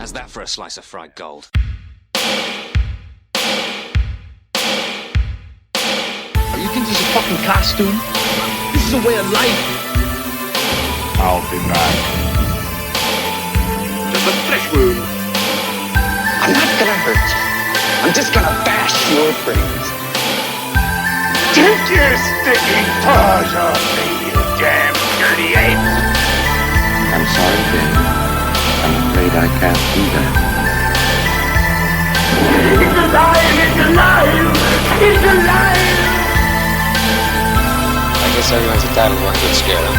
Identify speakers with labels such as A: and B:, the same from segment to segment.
A: How's that for a slice of fried gold?
B: You think this is a fucking costume? This is a way of life.
C: I'll be back.
B: Just a flesh wound. I'm not gonna hurt you. I'm just gonna bash your brains.
C: Take your sticking paws off me, you damn dirty ape!
D: I'm sorry, Ben. I'm afraid I can't do that.
C: It's alive! It's alive! It's alive!
E: I guess everyone's entitled to one good scare, huh?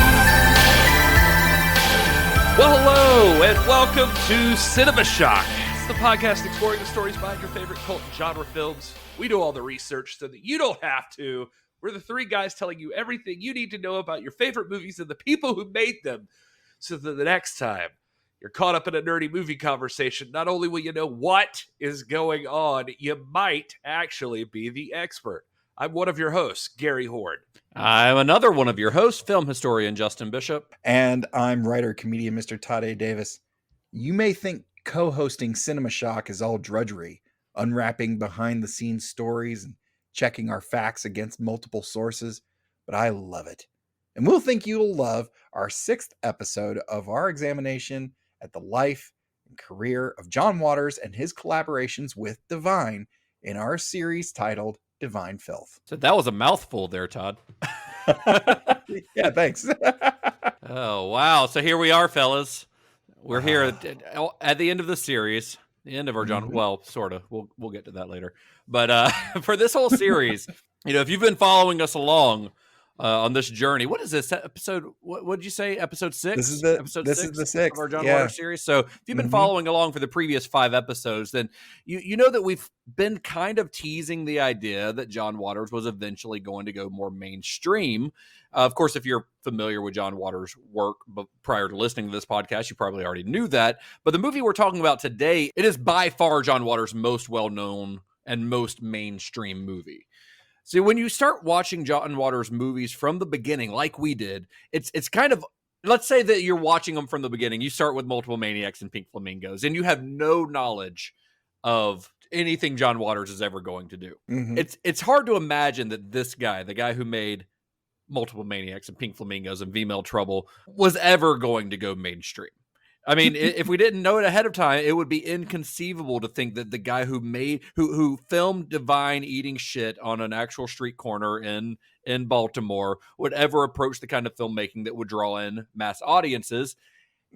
F: Well, hello, and welcome to Cinema Shock. It's the podcast exploring the stories behind your favorite cult and genre films. We do all the research so that you don't have to. We're the three guys telling you everything you need to know about your favorite movies and the people who made them, so that the next time you're caught up in a nerdy movie conversation, not only will you know what is going on, you might actually be the expert. I'm one of your hosts, Gary Horn.
G: I'm another one of your hosts, film historian Justin Bishop.
H: And I'm writer-comedian Mr. Todd A. Davis. You may think co-hosting Cinema Shock is all drudgery, unwrapping behind-the-scenes stories and checking our facts against multiple sources, but I love it. And we'll think you'll love our 6th episode of our examination at the life and career of John Waters and his collaborations with Divine in our series titled Divine Filth.
G: So that was a mouthful there, Todd.
H: Yeah, thanks.
G: Oh, wow. So here we are, fellas. We're here at the end of the series, the end of our John. Well, sort of. We'll get to that later. But for this whole series, if you've been following us along on this journey, what is this episode? What did you say? Episode 6?
H: This is the 6th
G: of our John Waters series. So if you've been following along for the previous 5 episodes, then you know that we've been kind of teasing the idea that John Waters was eventually going to go more mainstream. Of course, if you're familiar with John Waters' work prior to listening to this podcast, you probably already knew that. But the movie we're talking about today, it is by far John Waters' most well-known and most mainstream movie. See, when you start watching John Waters movies from the beginning, like we did, it's kind of, let's say that you're watching them from the beginning. You start with Multiple Maniacs and Pink Flamingos, and you have no knowledge of anything John Waters is ever going to do. It's hard to imagine that this guy, the guy who made Multiple Maniacs and Pink Flamingos and Female Trouble, was ever going to go mainstream. I mean, if we didn't know it ahead of time, it would be inconceivable to think that the guy who filmed Divine eating shit on an actual street corner in Baltimore would ever approach the kind of filmmaking that would draw in mass audiences.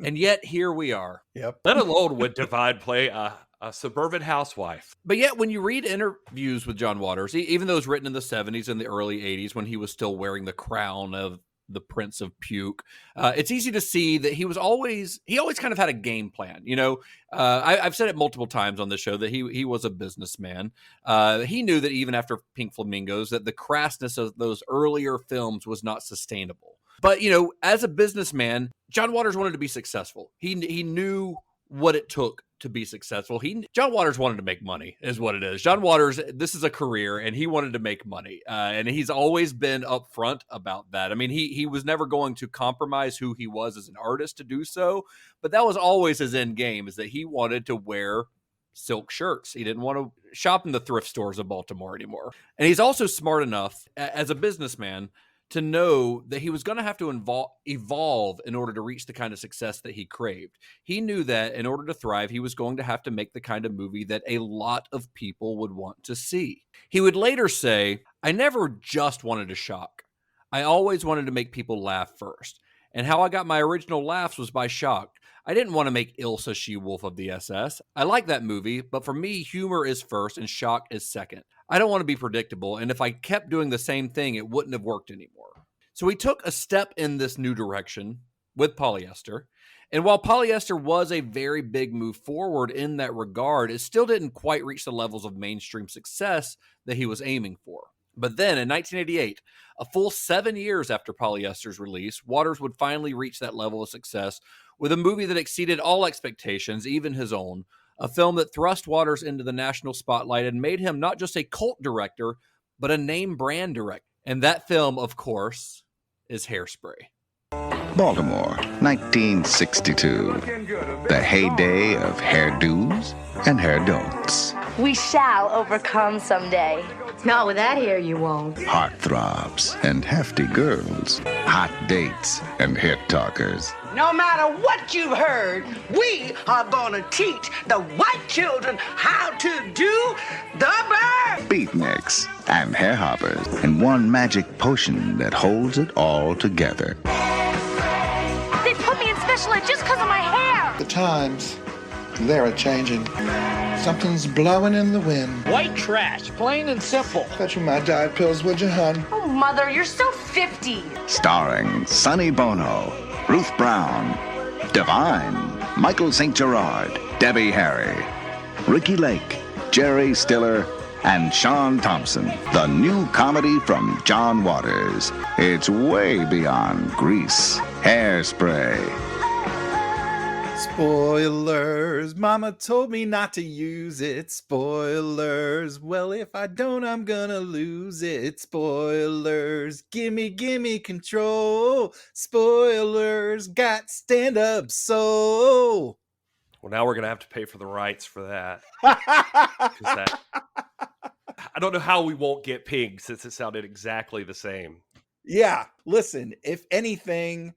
G: And yet here we are.
H: Yep.
F: Let alone would Divine play a suburban housewife.
G: But yet when you read interviews with John Waters, even those written in the 70s and the early 80s when he was still wearing the crown of the Prince of Puke, it's easy to see that he always kind of had a game plan. I've said it multiple times on this show that he was a businessman. He knew that even after Pink Flamingos, that the crassness of those earlier films was not sustainable. But, as a businessman, John Waters wanted to be successful. He knew what it took to be successful. John Waters wanted to make money, is what it is. John Waters, this is a career, and he wanted to make money. And he's always been upfront about that. I mean, he was never going to compromise who he was as an artist to do so, but that was always his end game, is that he wanted to wear silk shirts. He didn't want to shop in the thrift stores of Baltimore anymore. And he's also smart enough, as a businessman, to know that he was going to have to evolve in order to reach the kind of success that he craved. He knew that in order to thrive, he was going to have to make the kind of movie that a lot of people would want to see. He would later say, "I never just wanted to shock. I always wanted to make people laugh first. And how I got my original laughs was by shock. I didn't want to make Ilsa She-Wolf of the SS. I like that movie, but for me, humor is first and shock is second. I don't want to be predictable, and if I kept doing the same thing, it wouldn't have worked anymore." So he took a step in this new direction with Polyester, and while Polyester was a very big move forward in that regard, it still didn't quite reach the levels of mainstream success that he was aiming for. But then in 1988, a full 7 years after Polyester's release, Waters would finally reach that level of success with a movie that exceeded all expectations, even his own, a film that thrust Waters into the national spotlight and made him not just a cult director, but a name brand director. And that film, of course, is Hairspray.
I: Baltimore, 1962. The heyday of hairdos and hair don'ts.
J: We shall overcome someday. Not with that hair, you won't.
I: Heartthrobs and hefty girls. Hot dates and hit talkers.
K: No matter what you've heard, we are gonna teach the white children how to do the bird.
I: Beatniks and hair hoppers. And one magic potion that holds it all together.
J: They put me in special ed just because of my hair.
L: The times, they're a-changing. Something's blowing in the wind.
K: White trash, plain and simple.
L: Fetch me my diet pills, would you, hon?
J: Oh, Mother, you're so 50.
I: Starring Sonny Bono, Ruth Brown, Divine, Michael St. Gerard, Debbie Harry, Ricki Lake, Jerry Stiller, and Sean Thompson. The new comedy from John Waters. It's way beyond Grease. Hairspray.
H: Spoilers. Mama told me not to use it. Spoilers. Well, if I don't, I'm gonna lose it. Spoilers. Gimme control. Spoilers. Got stand up so.
F: Well, now we're going to have to pay for the rights for that. 'Cause I don't know how we won't get pinged since it sounded exactly the same.
H: Yeah. Listen, if anything,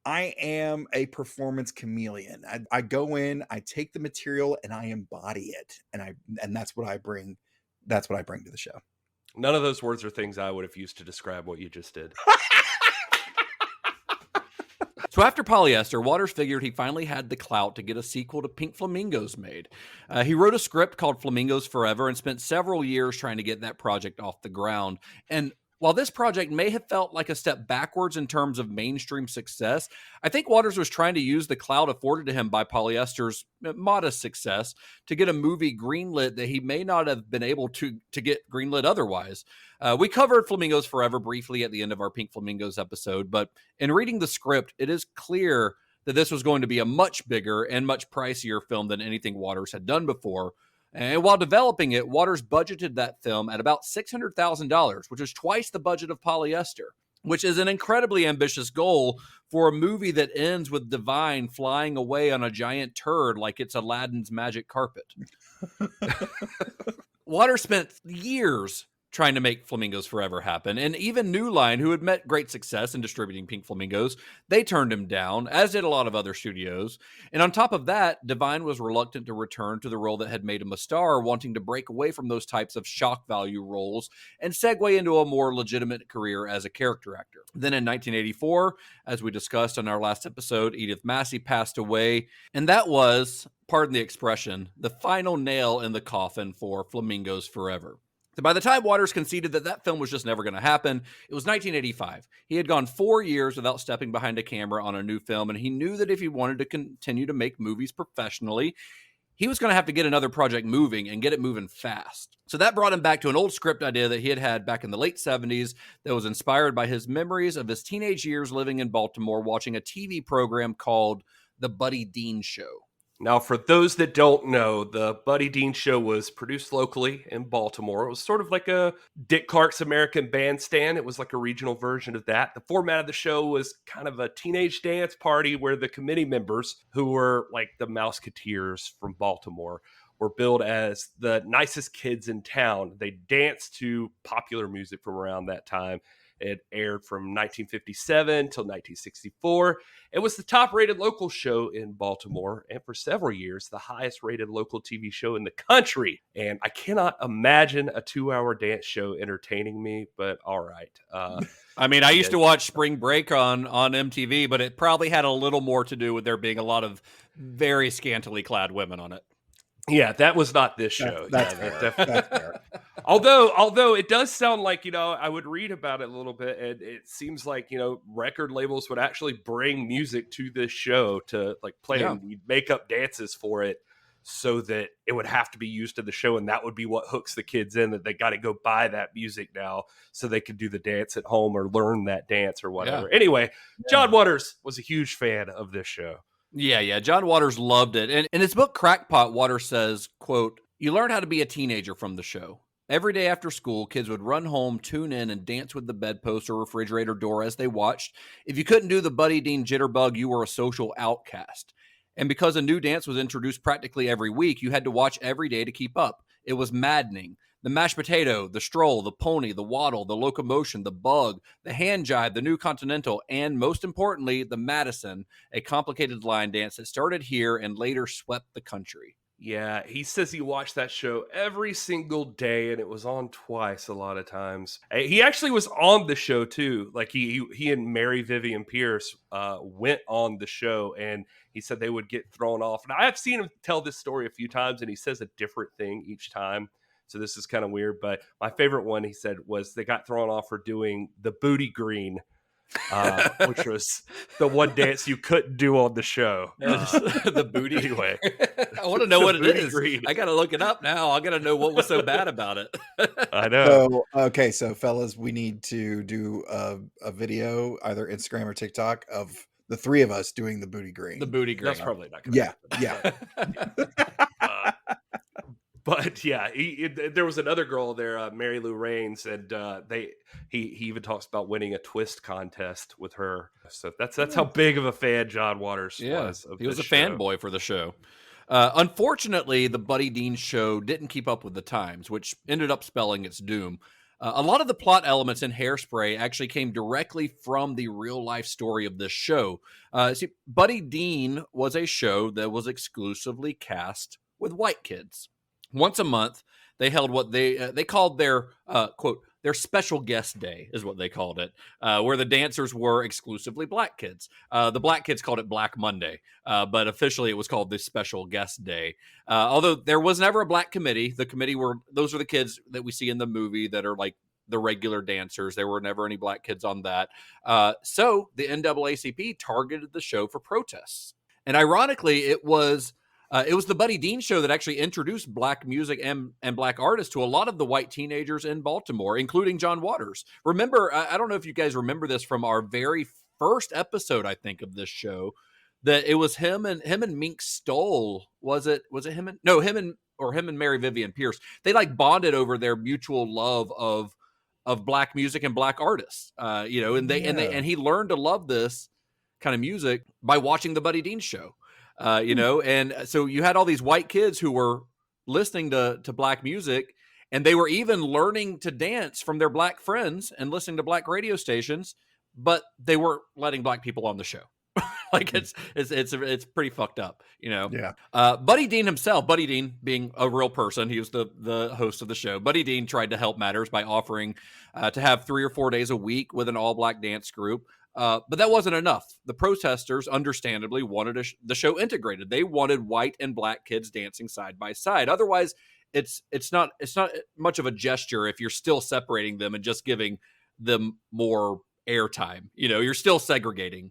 H: I am a performance chameleon. I go in, I take the material, and I embody it, and that's what I bring. That's what I bring to the show.
F: None of those words are things I would have used to describe what you just did.
G: So after Polyester, Waters figured he finally had the clout to get a sequel to Pink Flamingos made. He wrote a script called Flamingos Forever and spent several years trying to get that project off the ground. And while this project may have felt like a step backwards in terms of mainstream success, I think Waters was trying to use the clout afforded to him by Polyester's modest success to get a movie greenlit that he may not have been able to get greenlit otherwise. We covered Flamingos Forever briefly at the end of our Pink Flamingos episode, but in reading the script, it is clear that this was going to be a much bigger and much pricier film than anything Waters had done before. And while developing it, Waters budgeted that film at about $600,000, which is twice the budget of Polyester, which is an incredibly ambitious goal for a movie that ends with Divine flying away on a giant turd like it's Aladdin's magic carpet. Waters spent years trying to make Flamingos Forever happen, and even New Line, who had met great success in distributing Pink Flamingos, they turned him down, as did a lot of other studios. And on top of that, Divine was reluctant to return to the role that had made him a star, wanting to break away from those types of shock value roles and segue into a more legitimate career as a character actor. Then in 1984, as we discussed on our last episode, Edith Massey passed away, and that was, pardon the expression, the final nail in the coffin for Flamingos Forever. By the time Waters conceded that that film was just never going to happen, it was 1985. He had gone 4 years without stepping behind a camera on a new film, and he knew that if he wanted to continue to make movies professionally, he was going to have to get another project moving and get it moving fast. So that brought him back to an old script idea that he had had back in the late 70s that was inspired by his memories of his teenage years living in Baltimore, watching a TV program called The Buddy Dean Show.
F: Now, for those that don't know, the Buddy Dean Show was produced locally in Baltimore. It was sort of like a Dick Clark's American Bandstand. It was like a regional version of that. The format of the show was kind of a teenage dance party where the committee members, who were like the Mouseketeers from Baltimore, were billed as the nicest kids in town. They danced to popular music from around that time. It aired from 1957 till 1964. It was the top-rated local show in Baltimore, and for several years, the highest-rated local TV show in the country. And I cannot imagine a 2-hour dance show entertaining me, but all right.
G: I mean, I used to watch Spring Break on MTV, but it probably had a little more to do with there being a lot of very scantily clad women on it.
F: Yeah, that was not this show.
H: That's fair. That's fair.
F: Although it does sound like, I would read about it a little bit, and it seems like, record labels would actually bring music to this show to like play, and we'd make up dances for it so that it would have to be used in the show, and that would be what hooks the kids in, that they got to go buy that music now so they could do the dance at home or learn that dance or whatever. Yeah. Anyway, John Waters was a huge fan of this show.
G: Yeah. John Waters loved it. And in his book, Crackpot, Waters says, quote, "You learn how to be a teenager from the show. Every day after school, kids would run home, tune in, and dance with the bedpost or refrigerator door as they watched. If you couldn't do the Buddy Dean jitterbug, you were a social outcast. And because a new dance was introduced practically every week, you had to watch every day to keep up. It was maddening. The mashed potato, the stroll, the pony, the waddle, the locomotion, the bug, the hand jive, the new continental, and most importantly, the Madison, a complicated line dance that started here and later swept the country.
F: Yeah, he says he watched that show every single day, and it was on twice a lot of times. He actually was on the show too. Like he and Mary Vivian Pierce went on the show, and he said they would get thrown off. And I have seen him tell this story a few times, and he says a different thing each time. So this is kind of weird. But my favorite one, he said, was they got thrown off for doing the booty green, which was the one dance you couldn't do on the show.
G: The booty.
F: Anyway,
G: I want to know what it is.
F: Green.
G: I got to look it up now. I got to know what was so bad about it.
F: I know.
H: So, okay, so fellas, we need to do a video, either Instagram or TikTok, of the three of us doing the booty green.
G: The booty green.
F: That's probably not going to
H: Yeah.
F: But yeah, there was another girl there, Mary Lou Raines, and he even talks about winning a twist contest with her. So that's how big of a fan John Waters was.
G: He was a fanboy for the show. Unfortunately, the Buddy Dean show didn't keep up with the times, which ended up spelling its doom. A lot of the plot elements in Hairspray actually came directly from the real-life story of this show. See, Buddy Dean was a show that was exclusively cast with white kids. Once a month, they held what they called their, quote, their special guest day, is what they called it, where the dancers were exclusively black kids. The black kids called it Black Monday, but officially it was called the special guest day. Although there was never a black committee. The committee those are the kids that we see in the movie that are like the regular dancers. There were never any black kids on that. So the NAACP targeted the show for protests. And ironically, it was the Buddy Dean show that actually introduced black music and black artists to a lot of the white teenagers in Baltimore, including John Waters. Remember, I don't know if you guys remember this from our very first episode, I think, of this show, that it was him and Mink Stoll. Was it him and Mary Vivian Pierce? They like bonded over their mutual love of black music and black artists. And he learned to love this kind of music by watching the Buddy Dean show. And so you had all these white kids who were listening to black music, and they were even learning to dance from their black friends and listening to black radio stations, but they weren't letting black people on the show. Like it's pretty fucked up,
H: Yeah.
G: Buddy Dean himself, Buddy Dean being a real person, he was the host of the show. Buddy Dean tried to help matters by offering to have 3 or 4 days a week with an all black dance group. But that wasn't enough. The protesters, understandably, wanted the show integrated. They wanted white and black kids dancing side by side. Otherwise, it's not much of a gesture if you're still separating them and just giving them more airtime. You're still segregating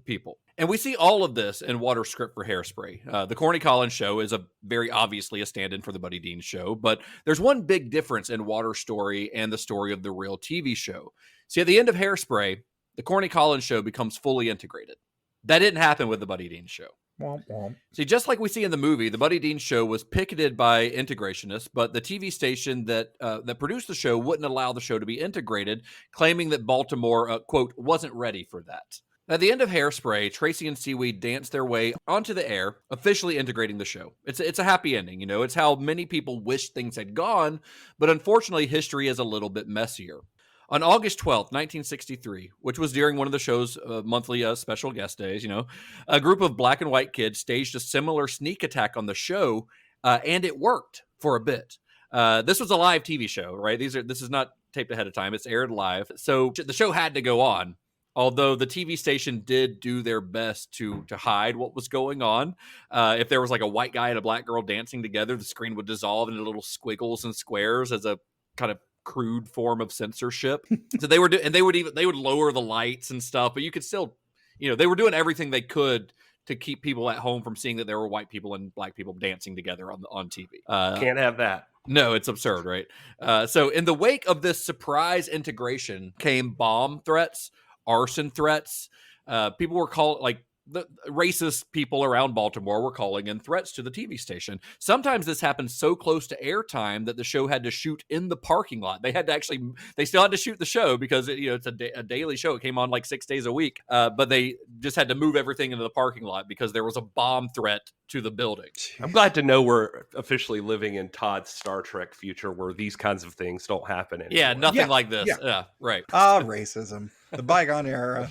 G: people. And we see all of this in Waters' script for Hairspray. The Corny Collins show is very obviously a stand-in for the Buddy Dean show, but there's one big difference in Waters' story and the story of the real TV show. See, at the end of Hairspray, the Corny Collins show becomes fully integrated. That didn't happen with the Buddy Dean show.
H: Womp womp.
G: See, just like we see in the movie, the Buddy Dean show was picketed by integrationists, but the TV station that produced the show wouldn't allow the show to be integrated, claiming that Baltimore, quote, wasn't ready for that. At the end of Hairspray, Tracy and Seaweed dance their way onto the air, officially integrating the show. It's a happy ending, It's how many people wish things had gone, but unfortunately, history is a little bit messier. On August 12th, 1963, which was during one of the show's monthly special guest days, a group of black and white kids staged a similar sneak attack on the show, and it worked for a bit. This was a live TV show, right? This is not taped ahead of time. It's aired live. So the show had to go on, although the TV station did do their best to hide what was going on. If there was like a white guy and a black girl dancing together, the screen would dissolve into little squiggles and squares as a kind of crude form of censorship. So they would lower the lights and stuff, but you could still, they were doing everything they could to keep people at home from seeing that there were white people and black people dancing together on TV.
F: Can't have that.
G: No, it's absurd, right? So in the wake of this surprise integration came bomb threats, arson threats. People were the racist people around Baltimore were calling in threats to the TV station. Sometimes this happened so close to airtime that the show had to shoot in the parking lot. They still had to shoot the show because it's a daily show. It came on like 6 days a week, but they just had to move everything into the parking lot because there was a bomb threat to the building.
F: I'm glad to know we're officially living in Todd's Star Trek future where these kinds of things don't happen anymore.
G: Yeah, nothing like this. Yeah, right.
H: Racism. The bygone era.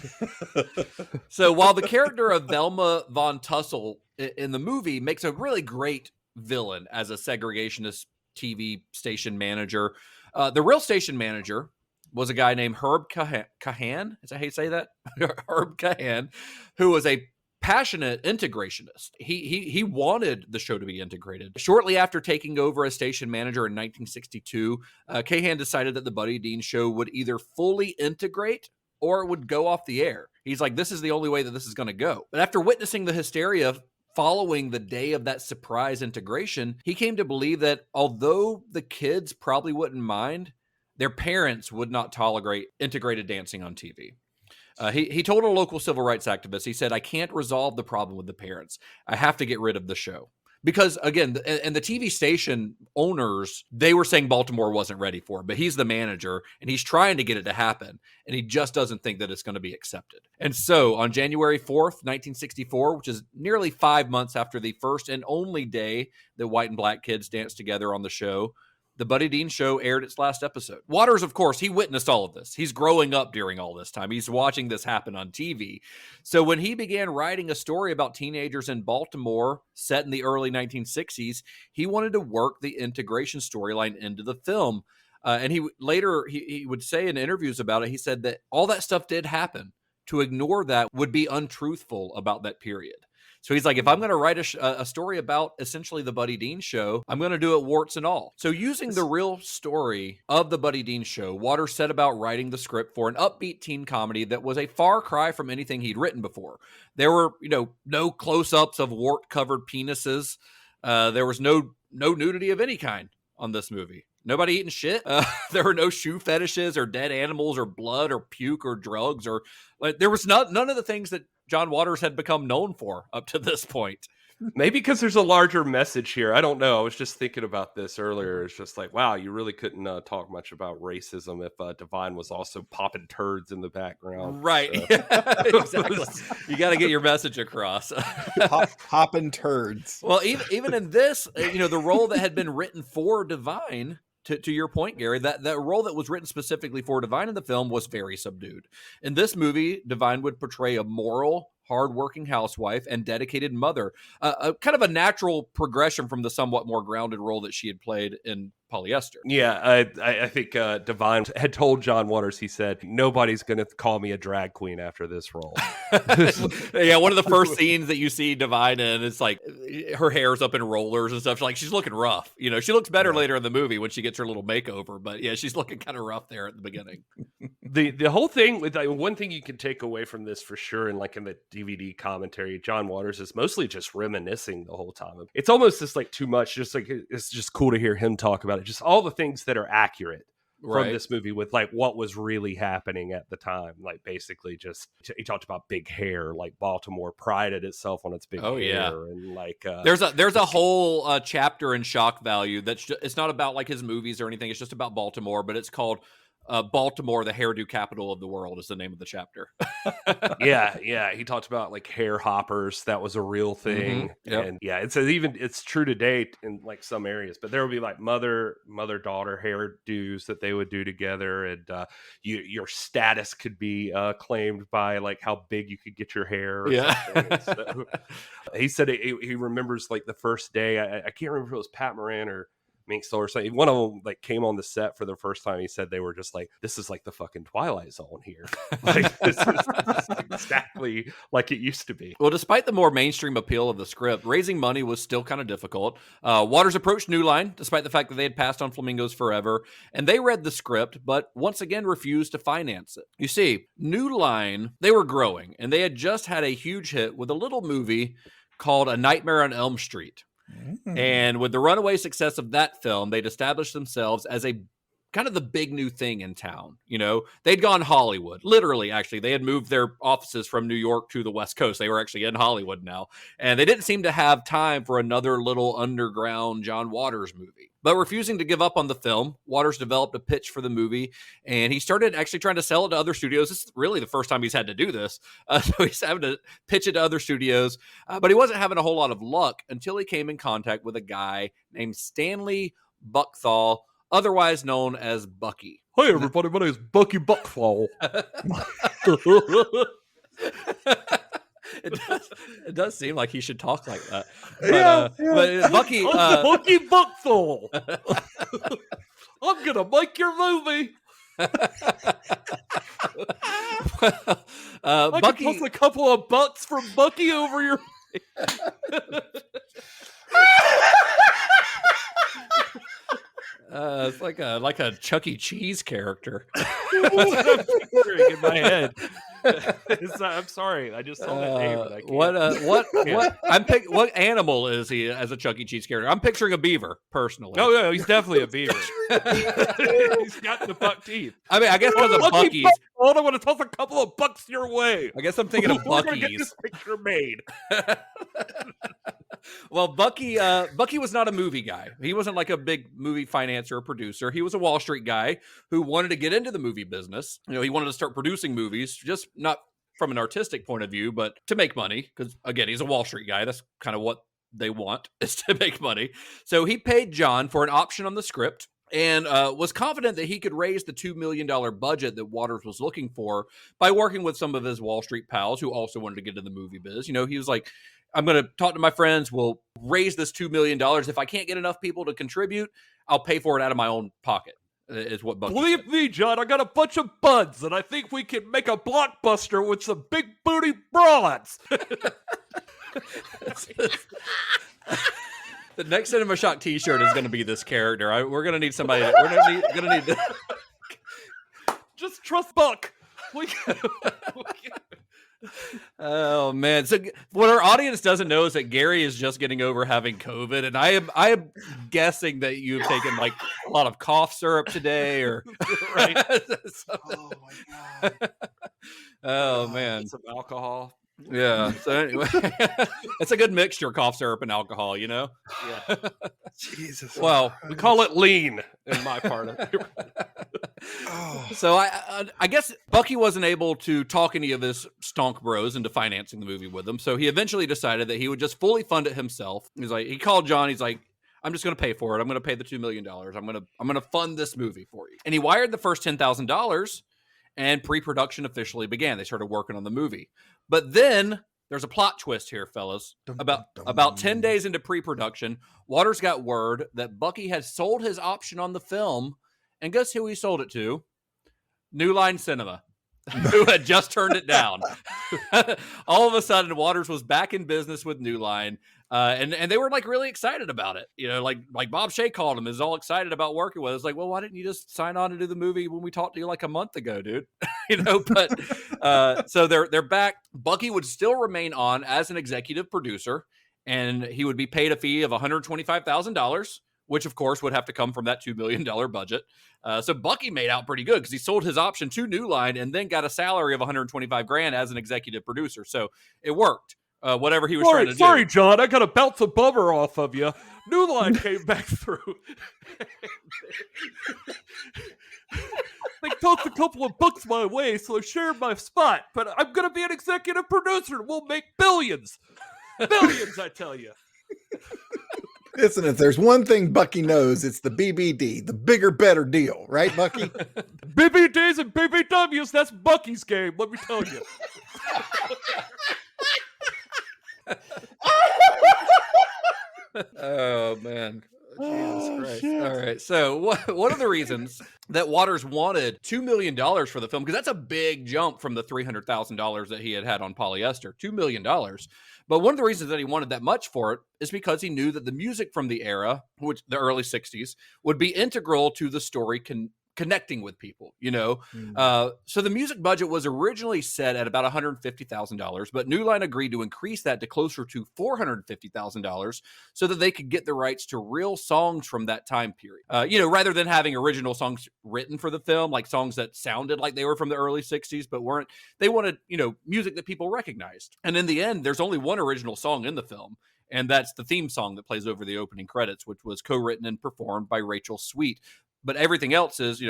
G: So while the character of Velma Von Tussle in the movie makes a really great villain as a segregationist TV station manager, the real station manager was a guy named Herb Cahan. Is that how you say that? Herb Cahan, who was a passionate integrationist. He wanted the show to be integrated. Shortly after taking over as station manager in 1962, Cahan decided that the Buddy Dean show would either fully integrate or it would go off the air. He's like, this is the only way that this is going to go. But after witnessing the hysteria following the day of that surprise integration, he came to believe that although the kids probably wouldn't mind, their parents would not tolerate integrated dancing on TV. He told a local civil rights activist, he said, I can't resolve the problem with the parents. I have to get rid of the show. Because, again, and the TV station owners, they were saying Baltimore wasn't ready for it, but he's the manager, and he's trying to get it to happen, and he just doesn't think that it's going to be accepted. And so, on January 4th, 1964, which is nearly 5 months after the first and only day that white and black kids danced together on the show, the Buddy Dean show aired its last episode. Waters, of course, he witnessed all of this. He's growing up during all this time. He's watching this happen on TV. So when he began writing a story about teenagers in Baltimore set in the early 1960s, he wanted to work the integration storyline into the film. And he would say in interviews about it, he said that all that stuff did happen. To ignore that would be untruthful about that period. So he's like, if I'm going to write a story about essentially the Buddy Dean show, I'm going to do it warts and all. So using the real story of the Buddy Dean show, Waters set about writing the script for an upbeat teen comedy that was a far cry from anything he'd written before. There were, no close-ups of wart-covered penises. There was no nudity of any kind on this movie. Nobody eating shit. There were no shoe fetishes or dead animals or blood or puke or drugs or there was none of the things that John Waters had become known for up to this point.
F: Maybe because there's a larger message here. I don't know. I was just thinking about this earlier. It's just like, wow, you really couldn't talk much about racism if Divine was also popping turds in the background.
G: Right. So. Exactly. You got to get your message across.
H: Popping turds.
G: Well, even in this, the role that had been written for Divine, to your point, Gary, that role that was written specifically for Divine in the film was very subdued. In this movie, Divine would portray a moral, hardworking housewife and dedicated mother, a kind of a natural progression from the somewhat more grounded role that she had played in Polyester.
F: Yeah, I think Divine had told John Waters, he said, nobody's going to call me a drag queen after this role.
G: Yeah, one of the first scenes that you see Divine in, it's like her hair's up in rollers and stuff. She's looking rough. She looks better later in the movie when she gets her little makeover. But yeah, she's looking kind of rough there at the beginning.
F: The whole thing, with one thing you can take away from this for sure, and like in the DVD commentary, John Waters is mostly just reminiscing the whole time. It's almost just like too much. Just like it's just cool to hear him talk about it. Just all the things that are accurate from this movie with like what was really happening at the time. Like basically just he talked about big hair, like Baltimore prided itself on its big hair.
G: Yeah.
F: And like
G: there's a whole chapter in Shock Value that's it's not about like his movies or anything. It's just about Baltimore, but it's called Baltimore, the hairdo capital of the world is the name of the chapter.
F: Yeah. He talked about like hair hoppers. That was a real thing.
G: Mm-hmm. Yep.
F: And yeah, it's true today in like some areas, but there will be like mother-daughter hairdos that they would do together. And your status could be claimed by like how big you could get your hair. So, he said he remembers like the first day. I can't remember if it was Pat Moran or Mink Stole or something. One of them like came on the set for the first time. He said they were just like, this is like the fucking Twilight Zone here. Like this is exactly like it used to be.
G: Well, despite the more mainstream appeal of the script, raising money was still kind of difficult. Waters approached New Line, despite the fact that they had passed on Flamingos Forever, and they read the script, but once again refused to finance it. You see, New Line, they were growing, and they had just had a huge hit with a little movie called A Nightmare on Elm Street. And with the runaway success of that film, they'd established themselves as a kind of the big new thing in town. You know, they'd gone Hollywood. Literally, actually, they had moved their offices from New York to the West Coast. They were actually in Hollywood now. And they didn't seem to have time for another little underground John Waters movie. But refusing to give up on the film, Waters developed a pitch for the movie, and he started actually trying to sell it to other studios. This is really the first time he's had to do this. So he's having to pitch it to other studios. But he wasn't having a whole lot of luck until he came in contact with a guy named Stanley Buckthall, otherwise known as Bucky.
F: Hey, everybody, my name is Bucky Buckthall.
G: It does seem like he should talk like that. But, but Bucky...
F: Bucky Buckthall. I'm going to make your movie. I
G: Bucky...
F: can toss a couple of bucks from Bucky over your...
G: It's like a Chuck E. Cheese character.
F: In my head. I'm sorry, I just saw that name. And I can't.
G: What animal is he as a Chuck E. Cheese character? I'm picturing a beaver, personally.
F: Oh yeah, he's definitely a beaver. He's got the buck teeth.
G: I mean, I guess because of Bucky's.
F: I want to toss a couple of bucks your way.
G: I guess I'm thinking of
F: We're gonna
G: Bucky's.
F: get this picture made.
G: Well, Bucky was not a movie guy. He wasn't like a big movie financier or producer. He was a Wall Street guy who wanted to get into the movie business. You know, he wanted to start producing movies, just not from an artistic point of view, but to make money. Because again, he's a Wall Street guy. That's kind of what they want, is to make money. So he paid John for an option on the script and was confident that he could raise the $2 million budget that Waters was looking for by working with some of his Wall Street pals who also wanted to get into the movie biz. You know, he was like, I'm going to talk to my friends. We'll raise this $2 million. If I can't get enough people to contribute, I'll pay for it out of my own pocket, is what Bucky
F: Believe
G: said.
F: me, John, I got a bunch of buds, and I think we can make a blockbuster with some big booty broads.
G: The next Cinema Shock t-shirt is going to be this character. We're going to need somebody. We're going to need
F: Just trust Buck.
G: Oh man! So what our audience doesn't know is that Gary is just getting over having COVID, and I am guessing that you've taken like a lot of cough syrup today, or
F: right?
G: Oh my god! Oh man!
F: Some alcohol.
G: Yeah. So anyway, it's a good mixture, cough syrup and alcohol. You know.
F: Yeah.
H: Jesus.
F: Well, we call it lean in my part of it.
G: So I guess Bucky wasn't able to talk any of his stonk bros into financing the movie with him. So he eventually decided that he would just fully fund it himself. He called John. He's like, I'm just going to pay for it. I'm going to pay the $2 million. I'm going to fund this movie for you. And he wired the first $10,000 and pre-production officially began. They started working on the movie. But then there's a plot twist here, fellas. About 10 days into pre-production, Waters got word that Bucky had sold his option on the film. And guess who he sold it to? New Line Cinema, who had just turned it down. All of a sudden, Waters was back in business with New Line, and they were like really excited about it. You know, like Bob Shea called him, is all excited about working with us. Like, well, why didn't you just sign on to do the movie when we talked to you like a month ago, dude? You know, but so they're back. Bucky would still remain on as an executive producer, and he would be paid a fee of $125,000. Which, of course, would have to come from that $2 million budget. So Bucky made out pretty good because he sold his option to New Line and then got a salary of $125,000 as an executive producer. So it worked. Whatever he was trying to do.
F: Sorry, John, I got to bounce a bummer off of you. New Line came back through. They tossed a couple of bucks my way, so I shared my spot. But I'm going to be an executive producer. We'll make billions. Billions, I tell you.
H: Listen, if there's one thing Bucky knows, it's the BBD, the bigger, better deal, right, Bucky?
F: BBDs and BBWs, that's Bucky's game, let me tell you.
G: Oh, man. Jesus Christ. Shit. All right. So one of the reasons that Waters wanted $2 million for the film, because that's a big jump from the $300,000 that he had on polyester, $2 million. But one of the reasons that he wanted that much for it is because he knew that the music from the era, which the early 60s, would be integral to the story connecting with people, So the music budget was originally set at about $150,000, but New Line agreed to increase that to closer to $450,000 so that they could get the rights to real songs from that time period. Rather than having original songs written for the film, like songs that sounded like they were from the early 60s, but weren't. They wanted, music that people recognized. And in the end, there's only one original song in the film, and that's the theme song that plays over the opening credits, which was co-written and performed by Rachel Sweet. But everything else is,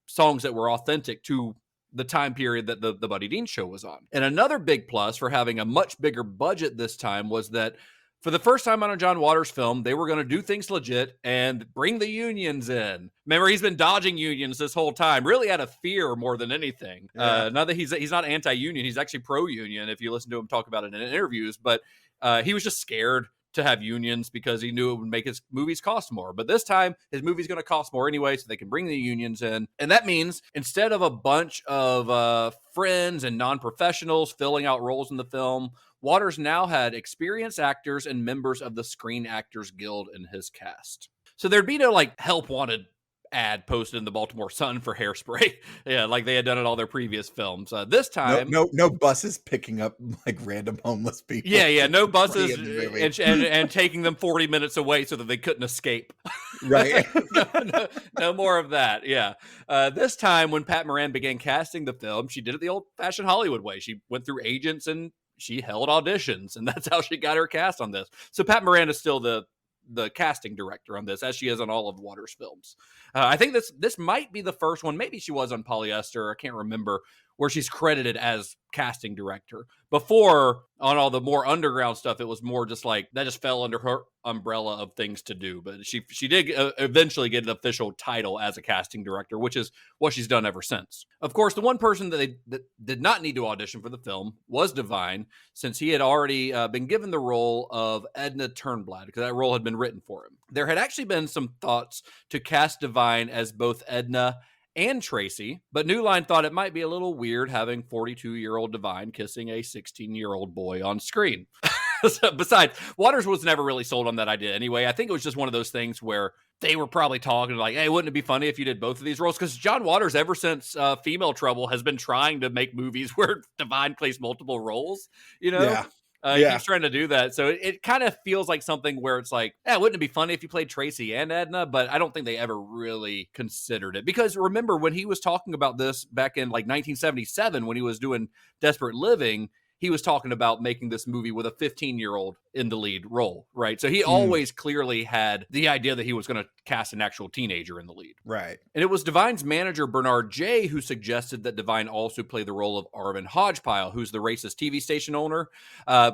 G: songs that were authentic to the time period that the Buddy Dean show was on. And another big plus for having a much bigger budget this time was that for the first time on a John Waters film, they were going to do things legit and bring the unions in. Remember, he's been dodging unions this whole time, really out of fear more than anything.
H: Yeah.
G: Not that he's not anti-union, he's actually pro-union if you listen to him talk about it in interviews, but he was just scared to have unions because he knew it would make his movies cost more. But this time, his movie's going to cost more anyway, so they can bring the unions in. And that means instead of a bunch of friends and non-professionals filling out roles in the film, Waters now had experienced actors and members of the Screen Actors Guild in his cast. So there'd be no help wanted ad posted in the Baltimore Sun for Hairspray. Yeah, like they had done in all their previous films. This time,
H: no buses picking up random homeless people.
G: Yeah, no buses and taking them 40 minutes away so that they couldn't escape.
H: Right.
G: no more of that. Yeah. This time, when Pat Moran began casting the film, she did it the old-fashioned Hollywood way. She went through agents and she held auditions, and that's how she got her cast on this. So Pat Moran is still the casting director on this, as she is on all of Waters' films. I think this might be the first one. Maybe she was on Polyester. I can't remember, where she's credited as casting director. Before, on all the more underground stuff, it was more just like that just fell under her umbrella of things to do. But she did eventually get an official title as a casting director, which is what she's done ever since. Of course, the one person that did not need to audition for the film was Divine, since he had already been given the role of Edna Turnblad, because that role had been written for him. There had actually been some thoughts to cast Divine as both Edna and Tracy, but New Line thought it might be a little weird having 42-year-old Divine kissing a 16-year-old boy on screen. So, besides, Waters was never really sold on that idea anyway. I think it was just one of those things where they were probably talking like, hey, wouldn't it be funny if you did both of these roles? Because John Waters, ever since Female Trouble, has been trying to make movies where Divine plays multiple roles,
H: Yeah.
G: He keeps trying to do that. So it kind of feels like something where it's like, wouldn't it be funny if you played Tracy and Edna? But I don't think they ever really considered it. Because remember, when he was talking about this back in 1977, when he was doing Desperate Living, he was talking about making this movie with a 15-year-old in the lead role, right? So he always clearly had the idea that he was going to cast an actual teenager in the lead.
H: Right.
G: And it was Divine's manager, Bernard J., who suggested that Divine also play the role of Arvin Hodgepile, who's the racist TV station owner,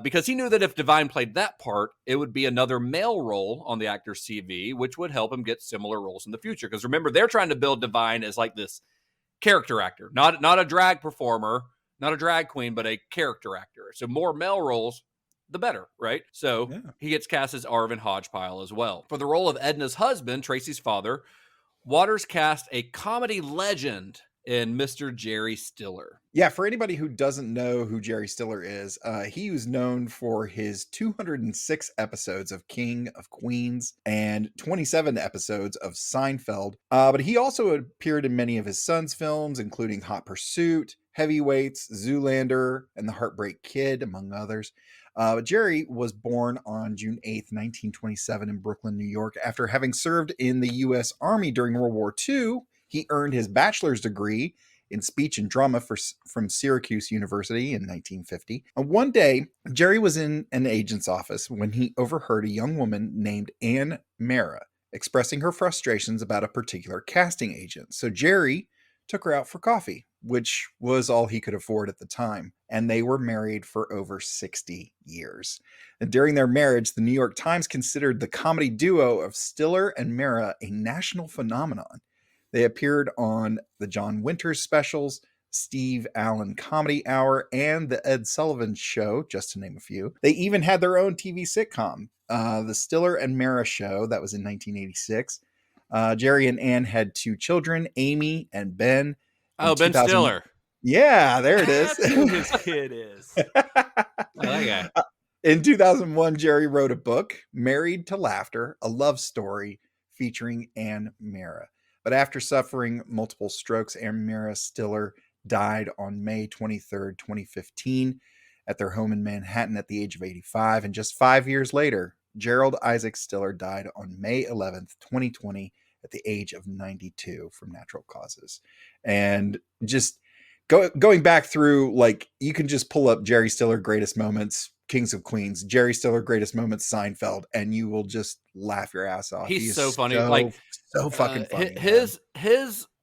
G: because he knew that if Divine played that part, it would be another male role on the actor's CV, which would help him get similar roles in the future. Because remember, they're trying to build Divine as like this character actor, not a drag performer, not a drag queen, but a character actor. So more male roles, the better, right? So he gets cast as Arvin Hodgepile as well. For the role of Edna's husband, Tracy's father, Waters cast a comedy legend in Mr. Jerry Stiller.
H: Yeah, for anybody who doesn't know who Jerry Stiller is, he was known for his 206 episodes of King of Queens and 27 episodes of Seinfeld. But he also appeared in many of his son's films, including Hot Pursuit, Heavyweights, Zoolander, and The Heartbreak Kid, among others. Jerry was born on June 8th, 1927 in Brooklyn, New York. After having served in the U.S. Army during World War II, he earned his bachelor's degree in speech and drama from Syracuse University in 1950. And one day, Jerry was in an agent's office when he overheard a young woman named Anne Mara expressing her frustrations about a particular casting agent. So Jerry took her out for coffee, which was all he could afford at the time. And they were married for over 60 years. And during their marriage, the New York Times considered the comedy duo of Stiller and Mara a national phenomenon. They appeared on the John Winters specials, Steve Allen Comedy Hour, and the Ed Sullivan Show, just to name a few. They even had their own TV sitcom, the Stiller and Mara Show, that was in 1986. Jerry and Ann had two children, Amy and Ben.
G: Oh, Ben Stiller.
H: Yeah, there it is.
F: That's who his kid is.
G: Okay.
H: In 2001, Jerry wrote a book, Married to Laughter, a love story featuring Anne Mara. But after suffering multiple strokes, Amira Stiller died on May 23rd, 2015 at their home in Manhattan at the age of 85. And just 5 years later, Gerald Isaac Stiller died on May 11th, 2020 at the age of 92 from natural causes. And just going back through, like, you can just pull up Jerry Stiller greatest moments, Kings of Queens, Jerry Stiller greatest moments, Seinfeld, and you will just laugh your ass off.
G: He's so funny. Like,
H: so fucking funny.
G: His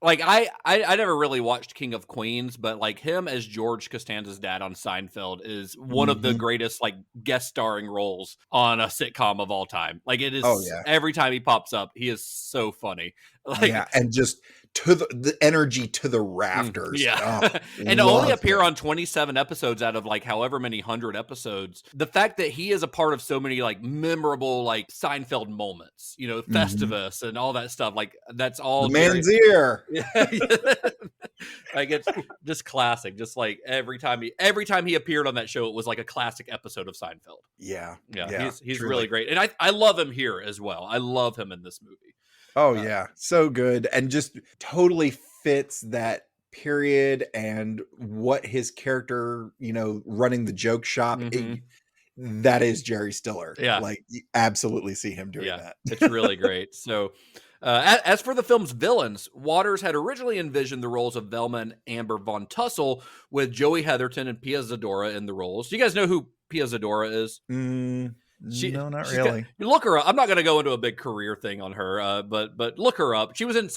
G: like, I never really watched King of Queens, but like him as George Costanza's dad on Seinfeld is one of the greatest like guest starring roles on a sitcom of all time. Like, it is every time he pops up, he is so funny. Like,
H: and just to the energy to the rafters.
G: And to only appear on 27 episodes out of like however many 100 episodes. The fact that he is a part of so many like memorable like Seinfeld moments, you know, Festivus and all that stuff. Like, that's all
H: the man's ear.
G: Like, it's just classic. Just like every time he appeared on that show, it was like a classic episode of Seinfeld.
H: Yeah.
G: He's really great, and I love him here as well. I love him in this movie.
H: Oh yeah, so good, and just totally fits that period and what his character, you know, running the joke shop. That is Jerry Stiller.
G: Yeah,
H: like, you absolutely see him doing that.
G: It's really great. So, as for the film's villains, Waters had originally envisioned the roles of Velma and Amber Von Tussle, with Joey Heatherton and Pia Zadora in the roles. Do you guys know who Pia Zadora is?
H: No, not really.
G: Look her up. I'm not going to go into a big career thing on her, but look her up. She was in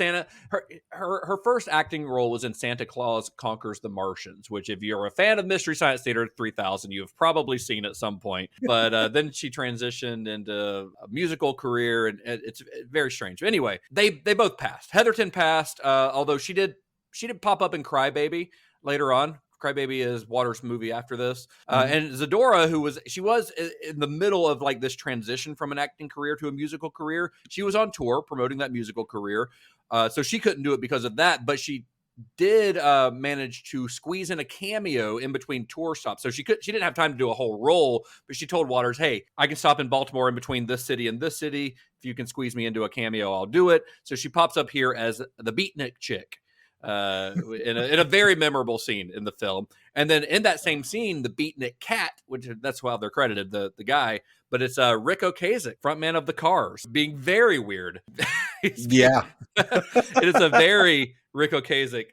G: her first acting role was in Santa Claus Conquers the Martians, which, if you're a fan of Mystery Science Theater 3000, you've probably seen at some point. But then she transitioned into a musical career, and it's very strange. Anyway, they both passed. Heatherton passed, although she did pop up in Crybaby later on. Crybaby is Waters' movie after this. And Zadora, she was in the middle of like this transition from an acting career to a musical career. She was on tour promoting that musical career. So she couldn't do it because of that, but she did manage to squeeze in a cameo in between tour stops. So she didn't have time to do a whole role, but she told Waters, hey, I can stop in Baltimore in between this city and this city. If you can squeeze me into a cameo, I'll do it. So she pops up here as the Beatnik chick. In a very memorable scene in the film. And then in that same scene, the Beatnik cat, which that's how they're credited, the guy, but it's Rick Ocasek, frontman of the Cars, being very weird. It is a very Rick Ocasek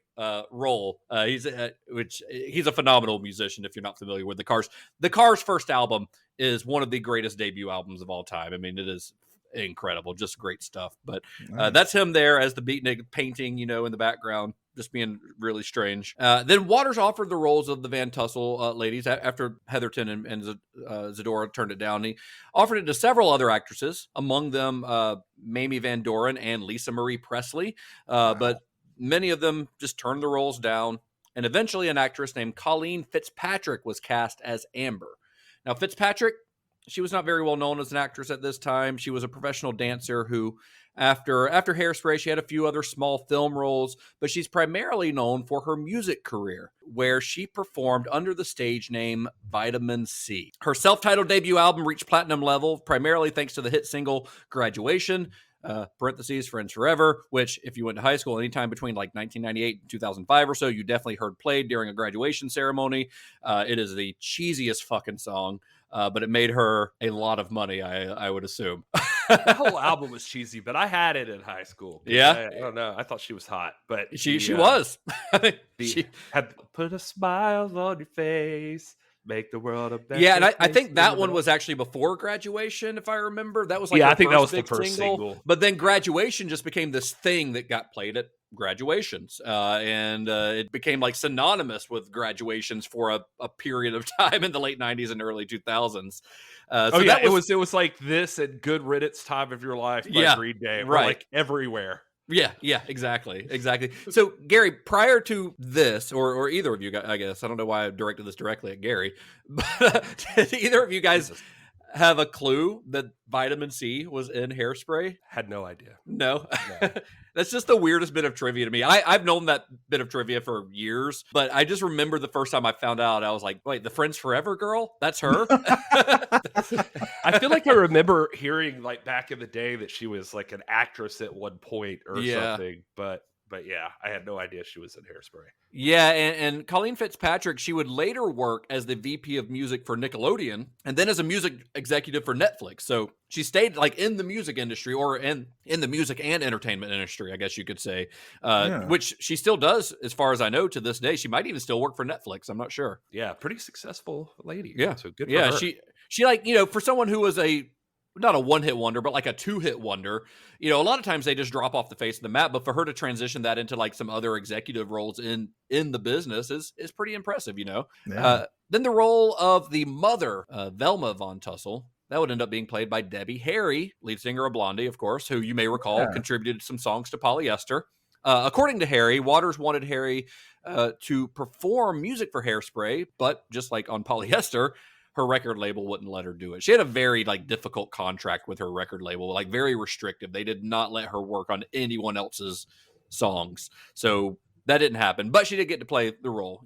G: role. He's a phenomenal musician. If you're not familiar with the Cars, the Cars' first album is one of the greatest debut albums of all time. I mean, it is incredible, just great stuff. But that's him there as the Beatnik painting, you know, in the background, just being really strange. Then Waters offered the roles of the Van Tussle ladies after Heatherton and Zadora turned it down. He offered it to several other actresses, among them Mamie Van Doren and Lisa Marie Presley, but many of them just turned the roles down. And eventually an actress named Colleen Fitzpatrick was cast as Amber. Now, Fitzpatrick, she was not very well known as an actress at this time. She was a professional dancer who, after Hairspray, she had a few other small film roles, but she's primarily known for her music career, where she performed under the stage name Vitamin C. Her self-titled debut album reached platinum level, primarily thanks to the hit single Graduation, parentheses, Friends Forever, which, if you went to high school anytime between like 1998 and 2005 or so, you definitely heard played during a graduation ceremony. It is the cheesiest fucking song. But it made her a lot of money, I would assume.
F: The whole album was cheesy, but I had it in high school.
G: Yeah,
F: I don't know. I thought she was hot, but
G: she was.
F: She had put a smile on your face, make the world a better.
G: Yeah, and I think that one was actually before Graduation, if I remember. That was like
F: I think that was the first single.
G: But then Graduation just became this thing that got played at graduations, and it became like synonymous with graduations for a period of time in the late 90s and early 2000s.
F: It was like this at Good Riddance Time of Your Life by Green Day, right? Like everywhere.
G: Yeah, exactly. So, Gary, prior to this, or either of you guys, I guess, I don't know why I directed this directly at Gary, but did either of you guys have a clue that vitamin C was in Hairspray?
F: Had no idea.
G: No. That's just the weirdest bit of trivia to me. I've known that bit of trivia for years, but I just remember the first time I found out, I was like, wait, the Friends Forever girl? That's her?
F: I feel like I remember hearing like back in the day that she was like an actress at one point or something, but yeah, I had no idea she was in Hairspray.
G: Yeah, and Colleen Fitzpatrick, she would later work as the VP of music for Nickelodeon and then as a music executive for Netflix. So she stayed like in the music industry or in the music and entertainment industry, I guess you could say, which she still does as far as I know to this day. She might even still work for Netflix. I'm not sure.
F: Yeah, pretty successful lady.
G: Yeah.
F: So good for her.
G: She like, for someone who was not a one-hit wonder, but like a two-hit wonder, a lot of times they just drop off the face of the map. But for her to transition that into like some other executive roles in the business is pretty impressive, Yeah. Then the role of the mother, Velma Von Tussle, that would end up being played by Debbie Harry, lead singer of Blondie, of course, who you may recall contributed some songs to Polyester. According to Harry, Waters wanted Harry to perform music for Hairspray, but just like on Polyester, her record label wouldn't let her do it. She had a very difficult contract with her record label, very restrictive. They did not let her work on anyone else's songs. So that didn't happen, but she did get to play the role,